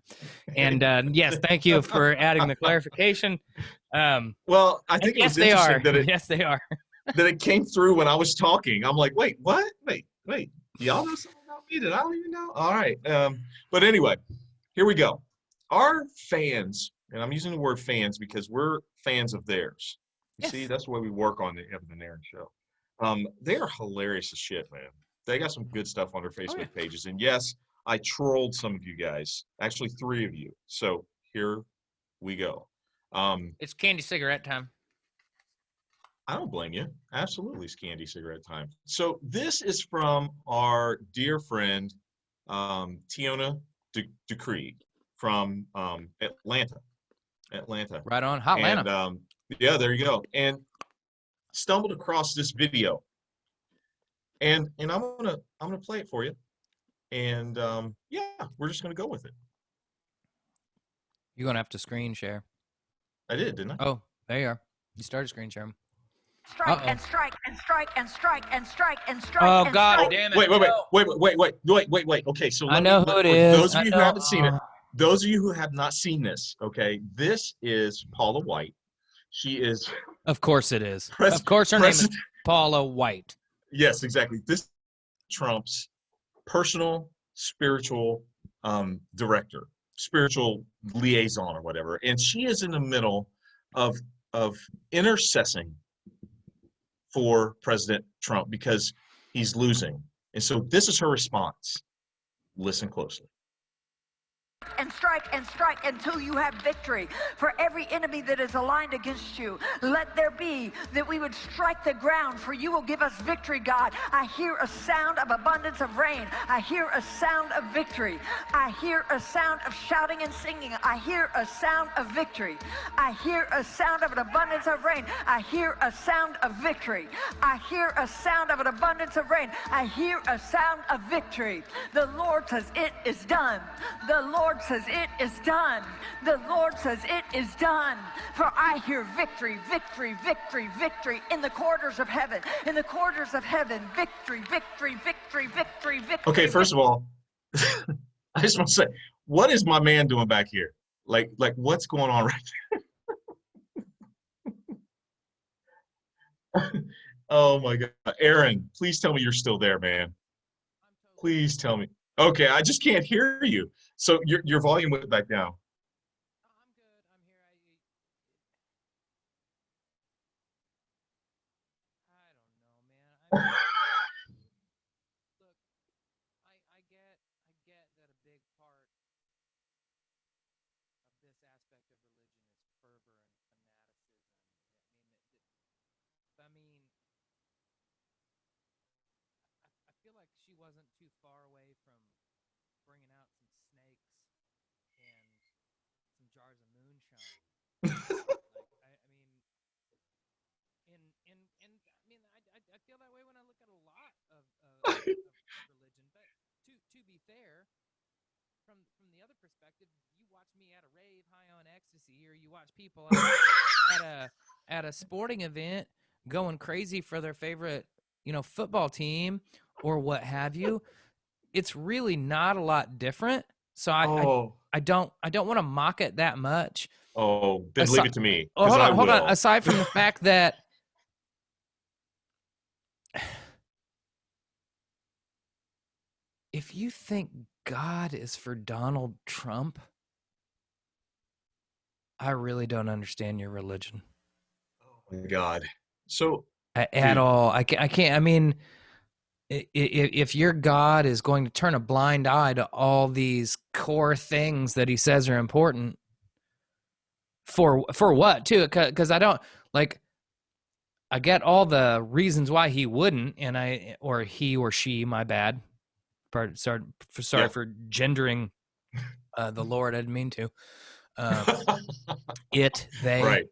And yes, thank you for adding the clarification. Well, I think it yes, was they are. interesting that it Yes, they are. that it came through when I was talking. I'm like, wait, what? Wait. Do y'all know something about me that I don't even know? All right. But anyway, here we go. Our fans, and I'm using the word fans because we're fans of theirs. You Yes. see, that's the way we work on the Evan and Aaron show. They are hilarious as shit, man. They got some good stuff on their Facebook pages. And yes, I trolled some of you guys, actually 3 of you. So here we go. It's candy cigarette time. I don't blame you. Absolutely, it's candy cigarette time. So this is from our dear friend Tiona Decree from Atlanta. Right on. Hotlanta. And yeah, there you go. And stumbled across this video, and I'm gonna play it for you. And yeah, we're just gonna go with it. You're gonna have to screen share. I did, didn't I? Oh, there you are. You started screen sharing. Strike and strike and strike and strike and strike and strike. Oh, and God strike. damn it. Wait. Okay, so I know who it is. those of you who I know. haven't seen it, those of you who have not seen this, okay, this is Paula White. She is. Of course it is. Pres- Of course her name is President- Paula White. Yes, exactly. This is Trump's personal spiritual director, spiritual liaison or whatever, and she is in the middle of intercessing for President Trump because he's losing. And so this is her response. Listen closely. And strike until you have victory. For every enemy that is aligned against you, let there be that we would strike the ground, for you will give us victory, God. I hear a sound of abundance of rain. I hear a sound of victory. I hear a sound of shouting and singing. I hear a sound of victory. I hear a sound of an abundance of rain. I hear a sound of victory. I hear a sound of an abundance of rain. I hear a sound of victory. The Lord says it is done. The Lord says it is done. The Lord says it is done. For I hear victory, victory, victory, victory in the corridors of heaven. In the corridors of heaven, victory, victory, victory, victory, victory. Okay, first of all, I just want to say, what is my man doing back here? Like what's going on right there? Oh my God. Aaron, please tell me you're still there, man. Please tell me. Okay, I just can't hear you. So your volume went back down. I'm good. I'm here. I don't know, man. Look, I get that a big part of this aspect of religion is fervor and fanaticism. I mean, I feel like she wasn't too far away from bringing out some snakes and some jars of moonshine. I mean, I feel that way when I look at a lot of religion. But to be fair, from the other perspective, you watch me at a rave high on ecstasy, or you watch people at a sporting event going crazy for their favorite football team or what have you, it's really not a lot different. So I don't want to mock it that much. Then leave it to me. Oh, hold on. will. Aside from the fact that if you think God is for Donald Trump, I really don't understand your religion. Oh my God. So at all. I can't. I mean, if your God is going to turn a blind eye to all these core things that he says are important, for what too? Because I don't like. I get all the reasons why he wouldn't, and or he or she. My bad. Sorry for gendering the Lord. I didn't mean to. They. Right.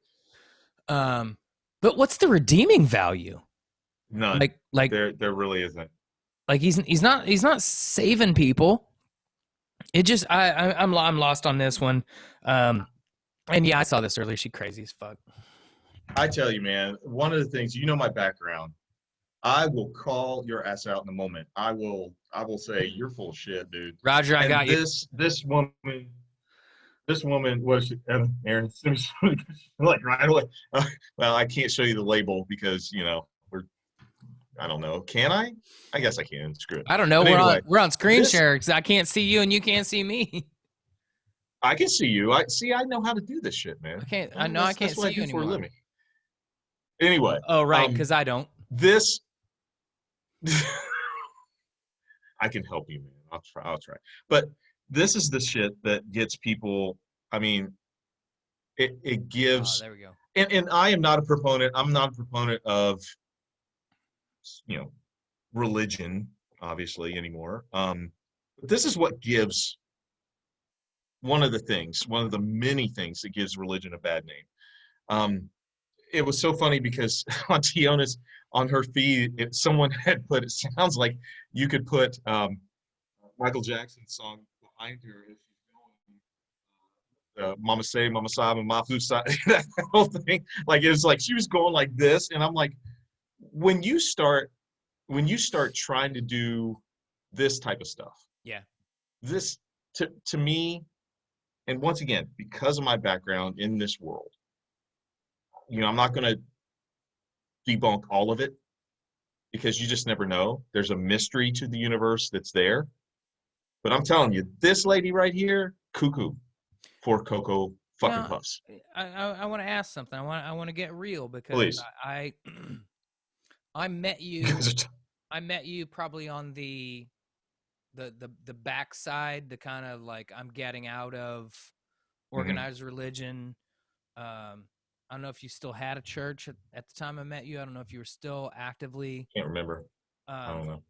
But what's the redeeming value? None. Like there really isn't. Like he's not saving people. It just I'm lost on this one. And yeah, I saw this earlier. She crazy as fuck. I tell you, man, one of the things, my background, I will call your ass out in a moment. I will say you're full of shit, dude. Roger, I got you. This woman was Aaron. Like right away. Well, I can't show you the label because I don't know. Can I? I guess I can. Screw it. I don't know. We're on screen share because I can't see you and you can't see me. I can see you. I know how to do this shit, man. I can't. I know I can't see you anymore. For a living. Anyway. Oh right, because I don't. This. I can help you, man. I'll try. But this is the shit that gets people. I mean, it gives. There we go. And I am not a proponent. I'm not a proponent of, religion, obviously, anymore. But this is what gives. One of the many things that gives religion a bad name. It was so funny because on Tiona's, on her feed, someone had put, it sounds like you could put Michael Jackson's song behind her if she's going Mama Say, Mama Saba, Mafusa, that whole thing. Like, it was like she was going like this. And I'm like, when you start trying to do this type of stuff, this to me, and once again, because of my background in this world, I'm not going to debunk all of it because you just never know. There's a mystery to the universe that's there. But I'm telling you, this lady right here, cuckoo for Cocoa fucking Puffs. I want to ask something. I want to get real because please. I met you. I met you probably on the backside, the kind of like I'm getting out of organized religion. I don't know if you still had a church at the time I met you. I don't know if you were still actively. Can't remember. I don't know.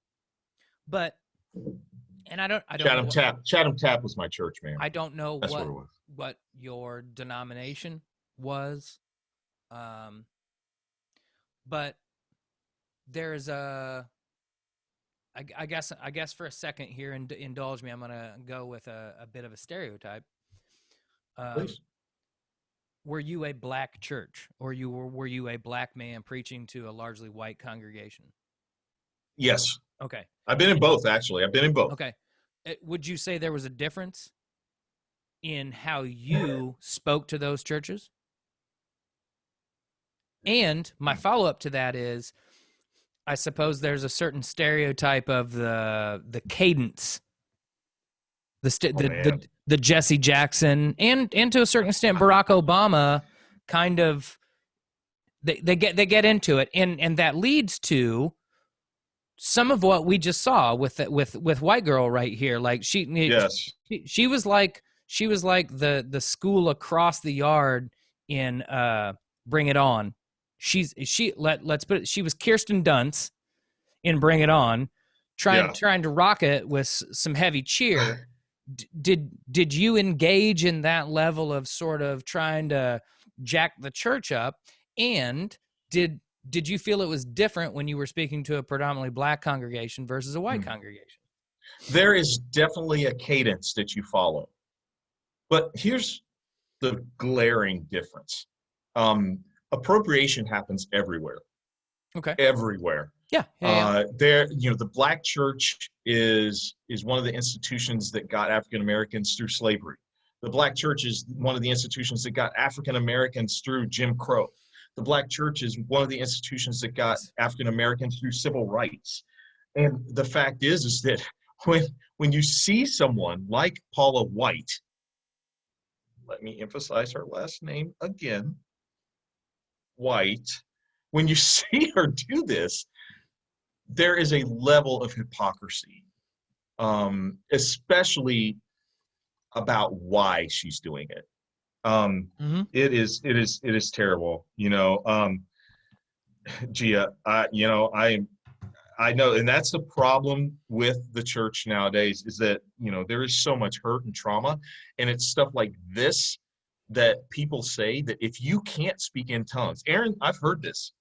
But, and I don't. Chatham Tap was my church, man. I don't know That's what it was. What your denomination was. But there's I guess for a second here, and indulge me, I'm gonna go with a bit of a stereotype. Please. Were you a black church, or were you a black man preaching to a largely white congregation? Yes. Okay. I've been in both, actually. I've been in both. Okay. Would you say there was a difference in how you spoke to those churches? And my follow-up to that is, I suppose there's a certain stereotype of the cadence, the Jesse Jackson and to a certain extent Barack Obama kind of they get into it, and that leads to some of what we just saw with White Girl right here. Like she was like the school across the yard in Bring It On. Let's put it, she was Kirsten Dunst in Bring It On, trying to rock it with some heavy cheer. Did you engage in that level of sort of trying to jack the church up? And did you feel it was different when you were speaking to a predominantly black congregation versus a white congregation? There is definitely a cadence that you follow. But here's the glaring difference. Appropriation happens everywhere. Okay. Everywhere. Yeah. The Black church is one of the institutions that got African Americans through slavery. The Black church is one of the institutions that got African Americans through Jim Crow. The Black church is one of the institutions that got African Americans through civil rights. And the fact is that when you see someone like Paula White, let me emphasize her last name again, White, when you see her do this, there is a level of hypocrisy, especially about why she's doing it. It is terrible, Gia. I know, and that's the problem with the church nowadays, is that there is so much hurt and trauma, and it's stuff like this that people say that if you can't speak in tongues, Aaron, I've heard this.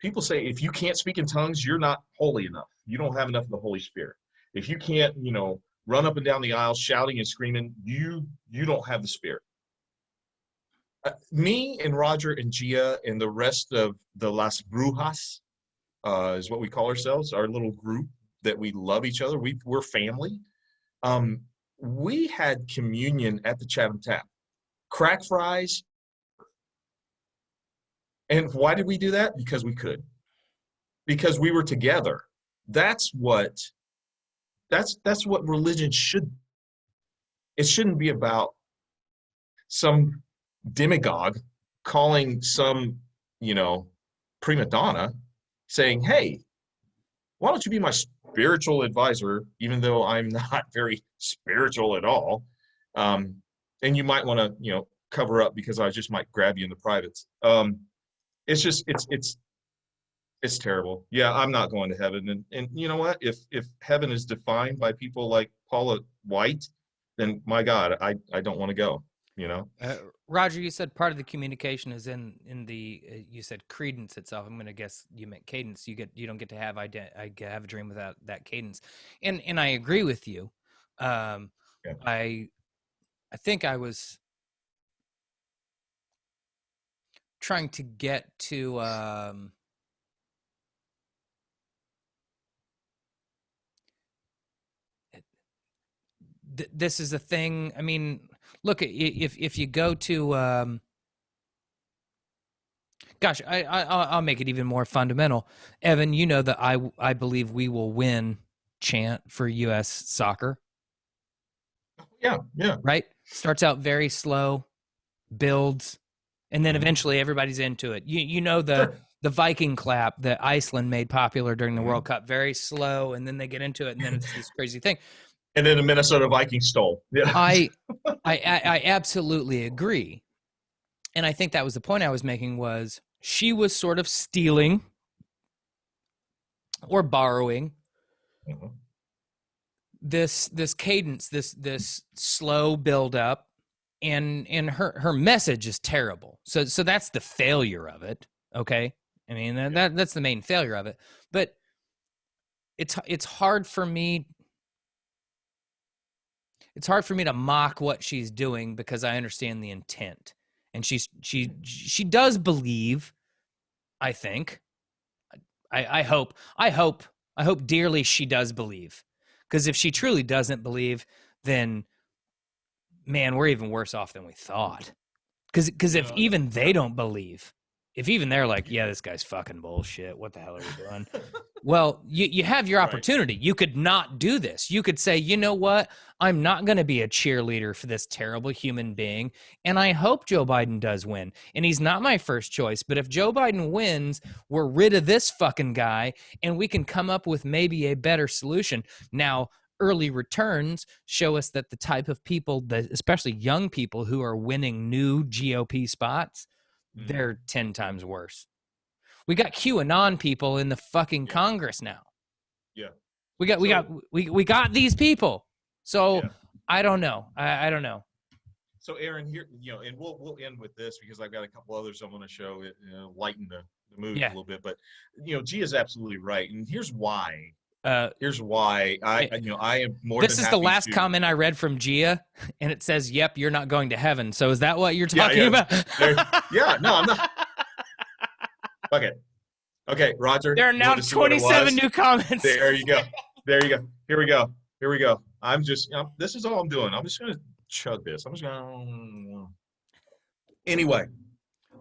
People say if you can't speak in tongues, you're not holy enough. You don't have enough of the Holy Spirit. If you can't, run up and down the aisle shouting and screaming, you don't have the Spirit. Me and Roger and Gia and the rest of the Las Brujas is what we call ourselves, our little group that we love each other. We're family. We had communion at the Chatham Tap. Crack fries. And why did we do that? Because we could. Because we were together. That's what religion should. It shouldn't be about some demagogue calling some, prima donna saying, hey, why don't you be my spiritual advisor, even though I'm not very spiritual at all. And you might want to, cover up because I just might grab you in the privates. It's just, it's terrible. Yeah, I'm not going to heaven. And you know what? If heaven is defined by people like Paula White, then my God, I don't want to go, Roger, you said part of the communication is in the you said credence itself. I'm going to guess you meant cadence. You don't get to have I have a dream without that cadence, and I agree with you. Yeah. I think I was trying to get to this is a thing. I mean, look, if you go to gosh, I'll make it even more fundamental. Evan, you know that I believe we will win chant for U.S. soccer. Yeah. Right? Starts out very slow, builds, and then eventually everybody's into it. You know the Viking clap that Iceland made popular during the World Cup, very slow, and then they get into it, and then it's this crazy thing. And then the Minnesota Vikings stole. Yeah. I absolutely agree. And I think that was the point I was making, was she was sort of stealing or borrowing this cadence, this slow build up, and her message is terrible. So that's the failure of it. Okay. I mean, that's the main failure of it, but it's hard for me. It's hard for me to mock what she's doing because I understand the intent, and she does believe. I think, I hope dearly she does believe, because if she truly doesn't believe, then man, we're even worse off than we thought. Because if even they don't believe, if even they're like, yeah, this guy's fucking bullshit, what the hell are we doing? Well, you have your opportunity. Right. You could not do this. You could say, you know what? I'm not going to be a cheerleader for this terrible human being, and I hope Joe Biden does win. And he's not my first choice, but if Joe Biden wins, we're rid of this fucking guy, and we can come up with maybe a better solution. Now, early returns show us that the type of people, that especially young people who are winning new GOP spots, they're 10 times worse. We got QAnon people in the fucking Congress now. Yeah. We got these people. So I don't know. I don't know. So Aaron, here, and we'll end with this because I've got a couple others I want to show it, lighten the mood a little bit. But Gia's absolutely right, and here's why. I am more. This is the last comment I read from Gia, and it says, "Yep, you're not going to heaven." So is that what you're talking about? No, I'm not. Okay. Okay, Roger. There are you now wanna see what it 27 was? new comments. There you go. There you go. Here we go. Here we go. This is all I'm doing. I'm just gonna chug this. I'm just gonna. Anyway.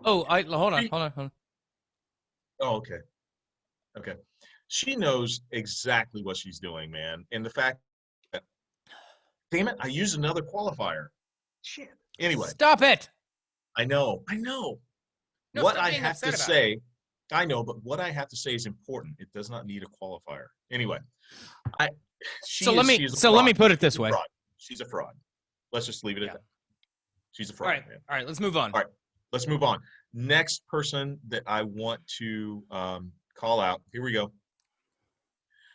Oh, hold on. She- Hold on. Oh, okay. Okay. She knows exactly what she's doing, man. And the fact that, damn it, I used another qualifier. Shit. Anyway, Stop it. I know. No, what stop I being have upset to about say, I know, but what I have to say is important. It does not need a qualifier. Anyway, So let me put it this way. She's a fraud. Let's just leave it at that. She's a All fraud. right. Man. All right. Let's move on. All right. Let's move on. Next person that I want to call out. Here we go.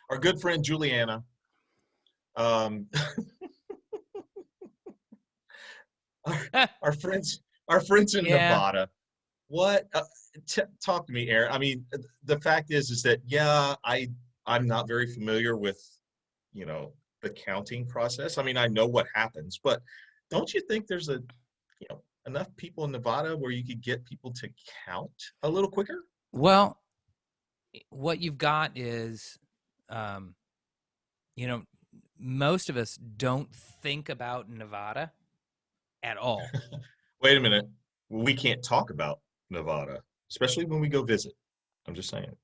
Our good friend Juliana. Our friends in Yeah. Nevada. What? Talk to me, Aaron. I mean, the fact is that I'm not very familiar with, the counting process. I mean, I know what happens, but don't you think there's enough people in Nevada where you could get people to count a little quicker? Well, what you've got is, most of us don't think about Nevada at all. Wait a minute. We can't talk about Nevada, especially when we go visit. I'm just saying.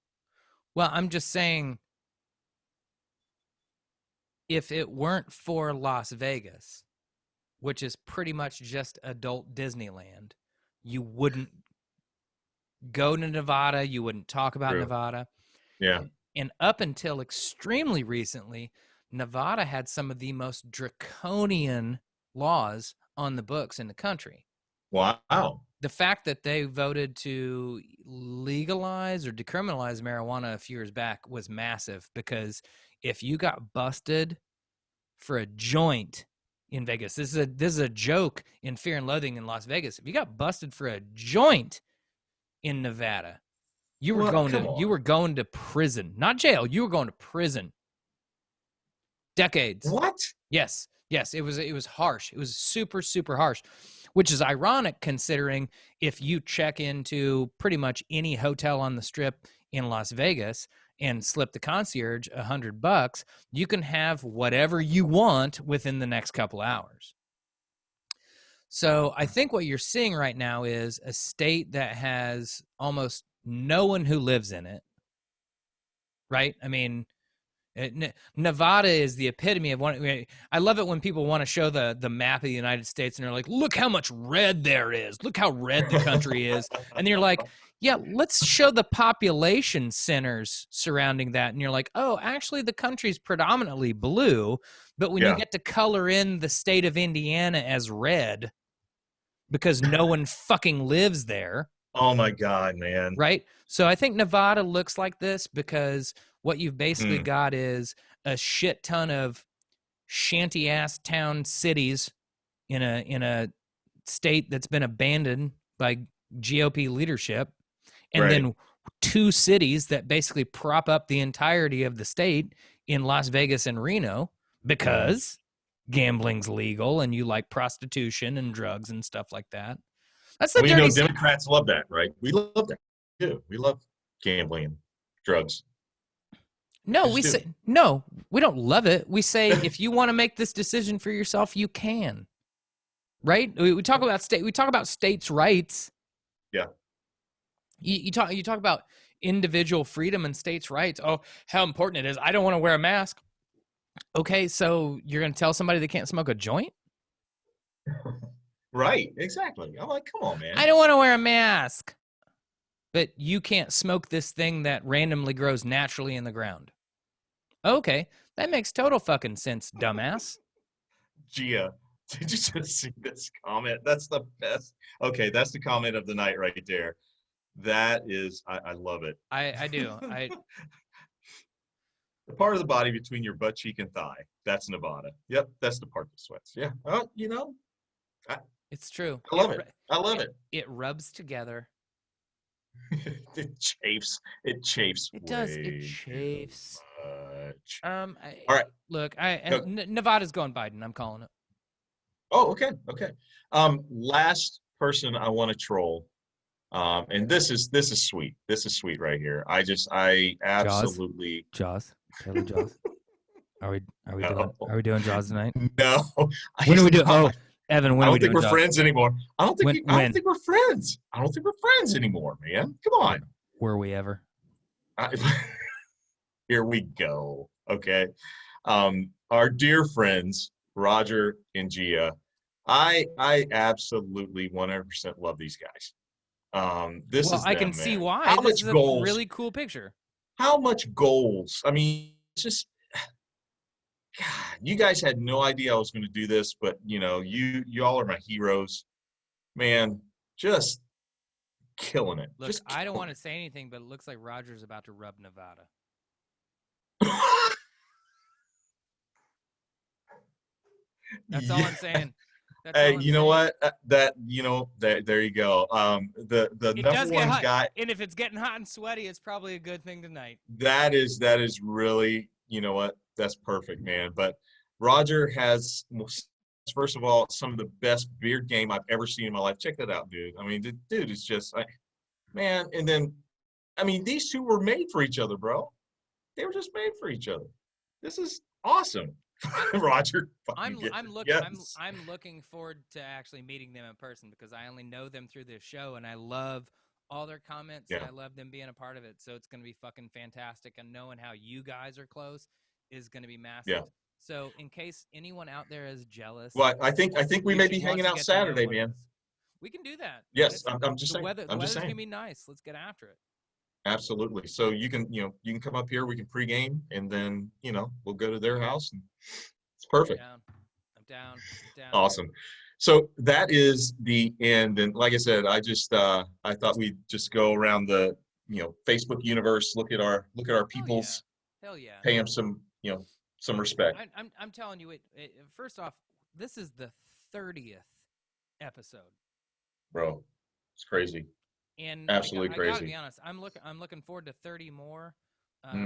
Well, I'm just saying, if it weren't for Las Vegas, which is pretty much just adult Disneyland, you wouldn't go to Nevada. You wouldn't talk about True. Nevada. Yeah. And up until extremely recently, Nevada had some of the most draconian laws on the books in the country. Wow. The fact that they voted to legalize or decriminalize marijuana a few years back was massive, because if you got busted for a joint in Vegas, this is a joke in Fear and Loathing in Las Vegas. If you got busted for a joint in Nevada, you were going to prison, not jail. You were going to prison. Decades. What? Yes. It was harsh. It was super, super harsh, which is ironic considering if you check into pretty much any hotel on the Strip in Las Vegas and slip the concierge $100, you can have whatever you want within the next couple hours. So I think what you're seeing right now is a state that has almost no one who lives in it, right? I mean, Nevada is the epitome of one. I love it when people want to show the map of the United States and they're like, look how much red there is. Look how red the country is. And you're like, yeah, let's show the population centers surrounding that. And you're like, oh, actually the country's predominantly blue. But when you get to color in the state of Indiana as red because no one fucking lives there. Oh my God, man. Right? So I think Nevada looks like this because what you've basically got is a shit ton of shanty-ass town cities in a state that's been abandoned by GOP leadership, and then 2 cities that basically prop up the entirety of the state in Las Vegas and Reno because gambling's legal and you like prostitution and drugs and stuff like that. That's the dirty. Democrats love that, right? We love that too. We love gambling and drugs. No, we say no. We don't love it. We say if you want to make this decision for yourself, you can. Right? We talk about states' rights. Yeah. You talk about individual freedom and states' rights. Oh, how important it is. I don't want to wear a mask. Okay, so you're going to tell somebody they can't smoke a joint? Right, exactly. I'm like, come on, man. I don't want to wear a mask. But you can't smoke this thing that randomly grows naturally in the ground. Okay, that makes total fucking sense, dumbass. Gia, did you just see this comment? That's the best. Okay, that's the comment of the night right there. That is, I love it. I do. The part of the body between your butt cheek and thigh. That's Nevada. Yep, that's the part that sweats. Yeah. Oh, it's true. I love it. I love it. It rubs together. It chafes. It chafes. It does. It chafes. Much. All right. Look, Nevada's going Biden. I'm calling it. Oh, okay. Okay. Last person I want to troll And this is sweet. This is sweet right here. I absolutely Jaws. Taylor Jaws. Are we no, doing Jaws tonight? no. When are we doing? I Oh, Evan, when I are we don't think doing we're Jaws? friends anymore. I don't think When? think we're friends. I don't think we're friends anymore, man. Come on. Were we ever? Here we go. Okay. Our dear friends, Roger and Gia. I absolutely 100% love these guys. This Well, is I them, can see man. why. How This much is a goals? really cool picture. How much goals? I mean, it's just God, you guys had no idea I was going to do this, but you know, y'all are my heroes, man. Just killing it. Look, Just I don't killing want to say anything, but it looks like Roger's about to rub Nevada. it. That's all I'm saying. That's Hey, all I'm you know saying. what? There you go. The It number does get one hot, guy. and if it's getting hot and sweaty, it's probably a good thing tonight. That is really, you know what? That's perfect, man. But Roger has, first of all, some of the best beard game I've ever seen in my life. Check that out, dude. I mean, the dude is just like, man. And then, I mean, these two were made for each other, bro. They were just made for each other. This is awesome. Roger. I'm looking yes. I'm looking forward to actually meeting them in person because I only know them through this show, and I love all their comments. Yeah. And I love them being a part of it. So it's going to be fucking fantastic. And knowing how you guys are close is going to be massive. Yeah. So in case anyone out there is jealous, Well, I think we may be hanging out Saturday, one of man. us, we can do that. Yes, It's- I'm just the saying. weather, I'm just weather's saying. gonna be nice. Let's get after it. Absolutely. So you can come up here. We can pregame, and then we'll go to their house, and it's perfect. I'm down. Awesome. So that is the end. And like I said, I thought we'd just go around the Facebook universe, look at our peoples, Hell yeah. pay them some respect. I'm telling you, first off, this is the 30th episode, bro. It's crazy. And absolutely I crazy. gotta be honest, I'm looking forward to 30 more.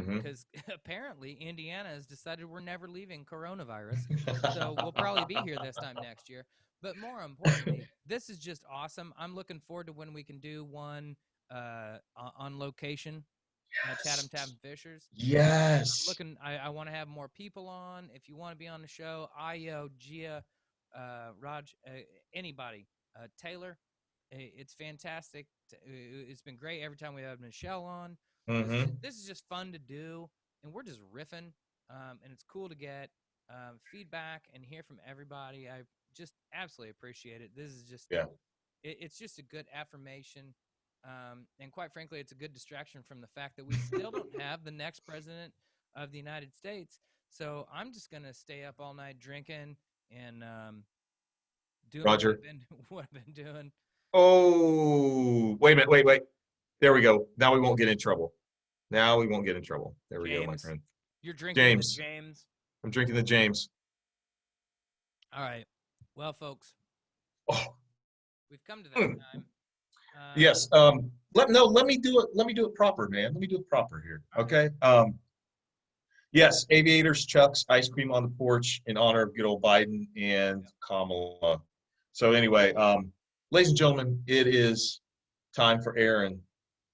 Because apparently Indiana has decided we're never leaving coronavirus, so we'll probably be here this time next year. But more importantly, this is just awesome. I'm looking forward to when we can do one on location at Chatham Tavern Fishers. Yes. I want to have more people on. If you want to be on the show, Io, Gia, Raj, anybody, Taylor, it's fantastic. It's been great every time we have Michelle on. This is just fun to do, and we're just riffing, and it's cool to get feedback and hear from everybody. I just absolutely appreciate it. This is just it's just a good affirmation, and quite frankly, it's a good distraction from the fact that we still don't have the next president of the United States. So I'm just gonna stay up all night drinking and doing Roger. what I've been doing. Oh, wait a minute. Wait. There we go. Now we won't get in trouble. There we go, my friend. You're drinking James. the James. I'm drinking the James. All right. Well, folks. Oh. We've come to that time. Yes. Let me do it. Let me do it proper, man. Let me do it proper here. Okay. Yes. Aviators, Chuck's, ice cream on the porch in honor of good old Biden and Kamala. So anyway, ladies and gentlemen, it is time for Aaron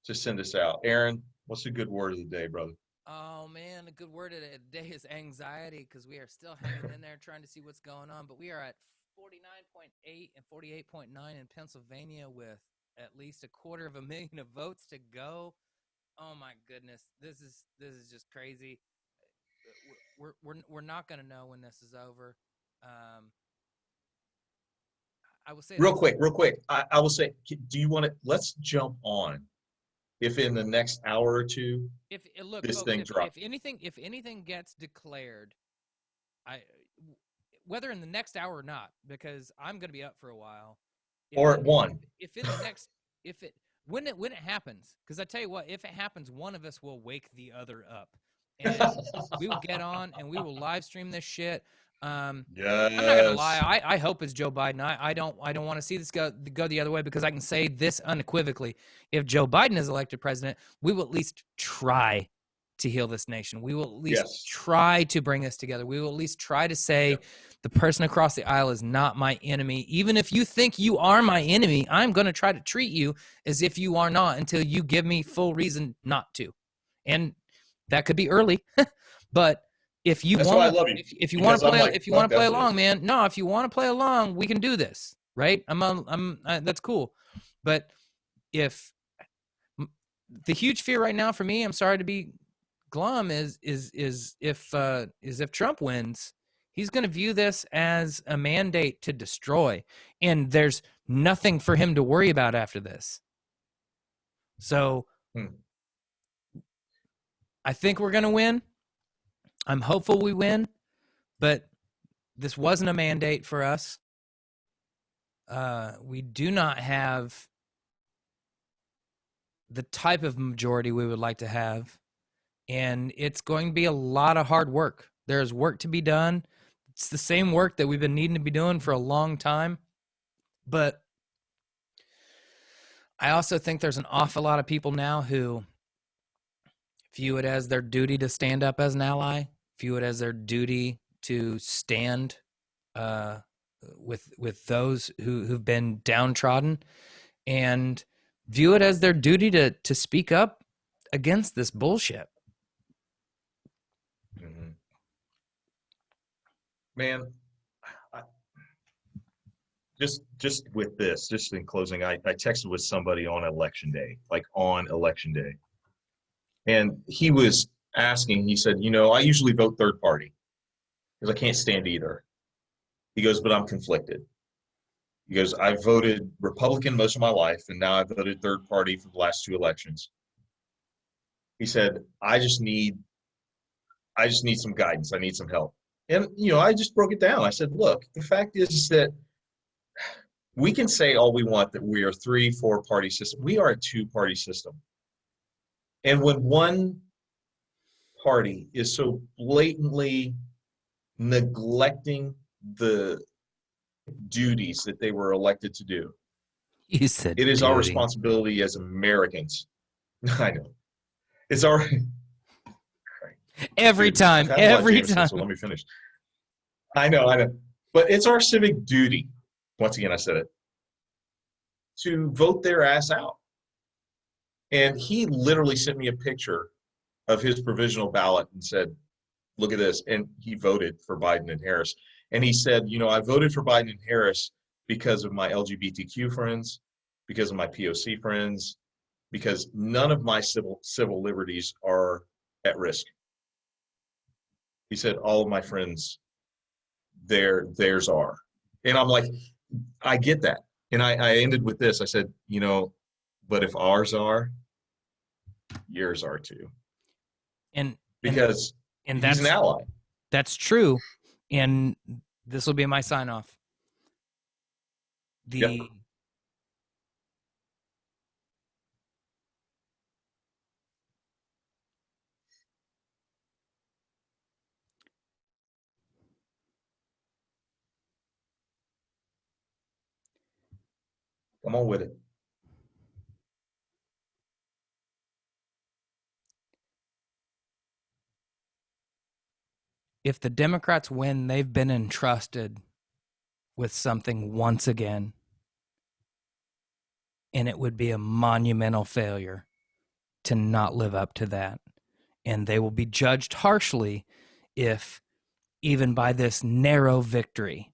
to send us out. Aaron, what's a good word of the day, brother? Oh, man, a good word of the day is anxiety because we are still hanging in there trying to see what's going on. But we are at 49.8 and 48.9 in Pennsylvania with at least 250,000 votes to go. Oh, my goodness. This is just crazy. We're not going to know when this is over. I will say real quick. I will say, do you want to? Let's jump on. If in the next hour or two, if anything gets declared, whether in the next hour or not, because I'm going to be up for a while. Or at one. When it happens, because I tell you what, if it happens, one of us will wake the other up, and we will get on and we will live stream this shit. Yes. I'm not gonna lie. I hope it's Joe Biden. I don't want to see this go the other way because I can say this unequivocally: if Joe Biden is elected president, we will at least try to heal this nation. We will at least Yes. try to bring us together. We will at least try to say the person across the aisle is not my enemy. Even if you think you are my enemy, I'm going to try to treat you as if you are not until you give me full reason not to. And that could be early, but if you That's why I want, love you. if you want to Because I'm play, like, if you want fuck to play that along, shit. man, no, if you want to play along, we can do this, right? That's cool. But if the huge fear right now for me, I'm sorry to be glum, is if Trump wins, he's going to view this as a mandate to destroy, and there's nothing for him to worry about after this. So I think we're going to win. I'm hopeful we win, but this wasn't a mandate for us. We do not have the type of majority we would like to have, and it's going to be a lot of hard work. There's work to be done. It's the same work that we've been needing to be doing for a long time, but I also think there's an awful lot of people now who view it as their duty to stand up as an ally, view it as their duty to stand with those who've been downtrodden, and view it as their duty to speak up against this bullshit. Mm-hmm. Man, just with this, just in closing, I texted with somebody on election day, and he was asking, he said, I usually vote third party because I can't stand either. He goes, but I'm conflicted. He goes, I voted Republican most of my life, and now I've voted third party for the last 2 elections. He said, I just need some guidance. I need some help. And, I just broke it down. I said, look, the fact is that we can say all we want that we are 3-4 party system. We are a 2-party system. And when one party is so blatantly neglecting the duties that they were elected to do, You said it is our duty. responsibility as Americans. I know. It's our every time. So let me finish. I know. But it's our civic duty, once again I said it, to vote their ass out. And he literally sent me a picture of his provisional ballot and said, look at this. And he voted for Biden and Harris. And he said, I voted for Biden and Harris because of my LGBTQ friends, because of my POC friends, because none of my civil liberties are at risk. He said, all of my friends, theirs are. And I'm like, I get that. And I ended with this. I said, but if ours are, yours are too. Because and he's an ally. That's true. And this will be my sign off. Come on with it. If the Democrats win, they've been entrusted with something once again. And it would be a monumental failure to not live up to that. And they will be judged harshly if, even by this narrow victory,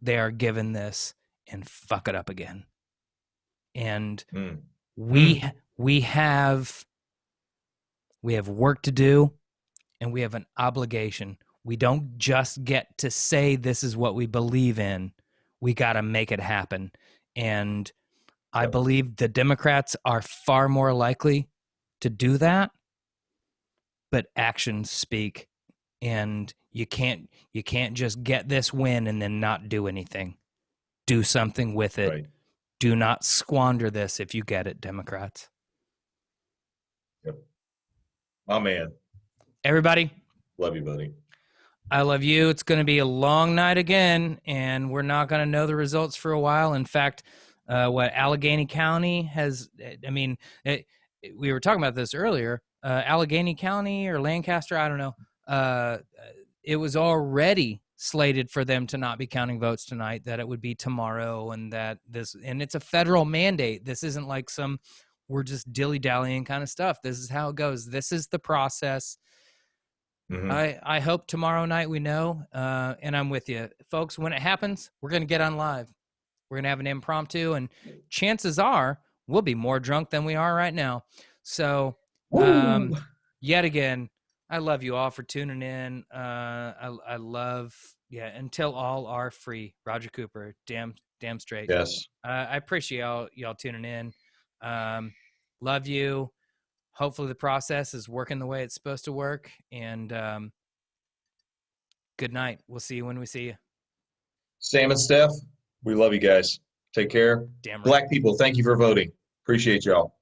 they are given this and fuck it up again. And we have work to do, and we have an obligation. We don't just get to say this is what we believe in. We got to make it happen. And I believe the Democrats are far more likely to do that, but actions speak. And you can't just get this win and then not do anything. Do something with it. Right. Do not squander this if you get it, Democrats. Yep. My man. Everybody. Love you, buddy. I love you. It's going to be a long night again, and we're not going to know the results for a while. In fact, what Allegheny County has, we were talking about this earlier. Allegheny County or Lancaster, I don't know. It was already slated for them to not be counting votes tonight, that it would be tomorrow, and it's a federal mandate. This isn't like we're just dilly-dallying kind of stuff. This is how it goes. This is the process. I hope tomorrow night we know, and I'm with you. Folks, when it happens, we're going to get on live. We're going to have an impromptu, and chances are we'll be more drunk than we are right now. So, yet again, I love you all for tuning in. I love, until all are free. Roger Cooper, damn straight. Yes. I appreciate y'all tuning in. Love you. Hopefully the process is working the way it's supposed to work. And good night. We'll see you when we see you. Sam and Steph, we love you guys. Take care. Damn right. Black people, thank you for voting. Appreciate y'all.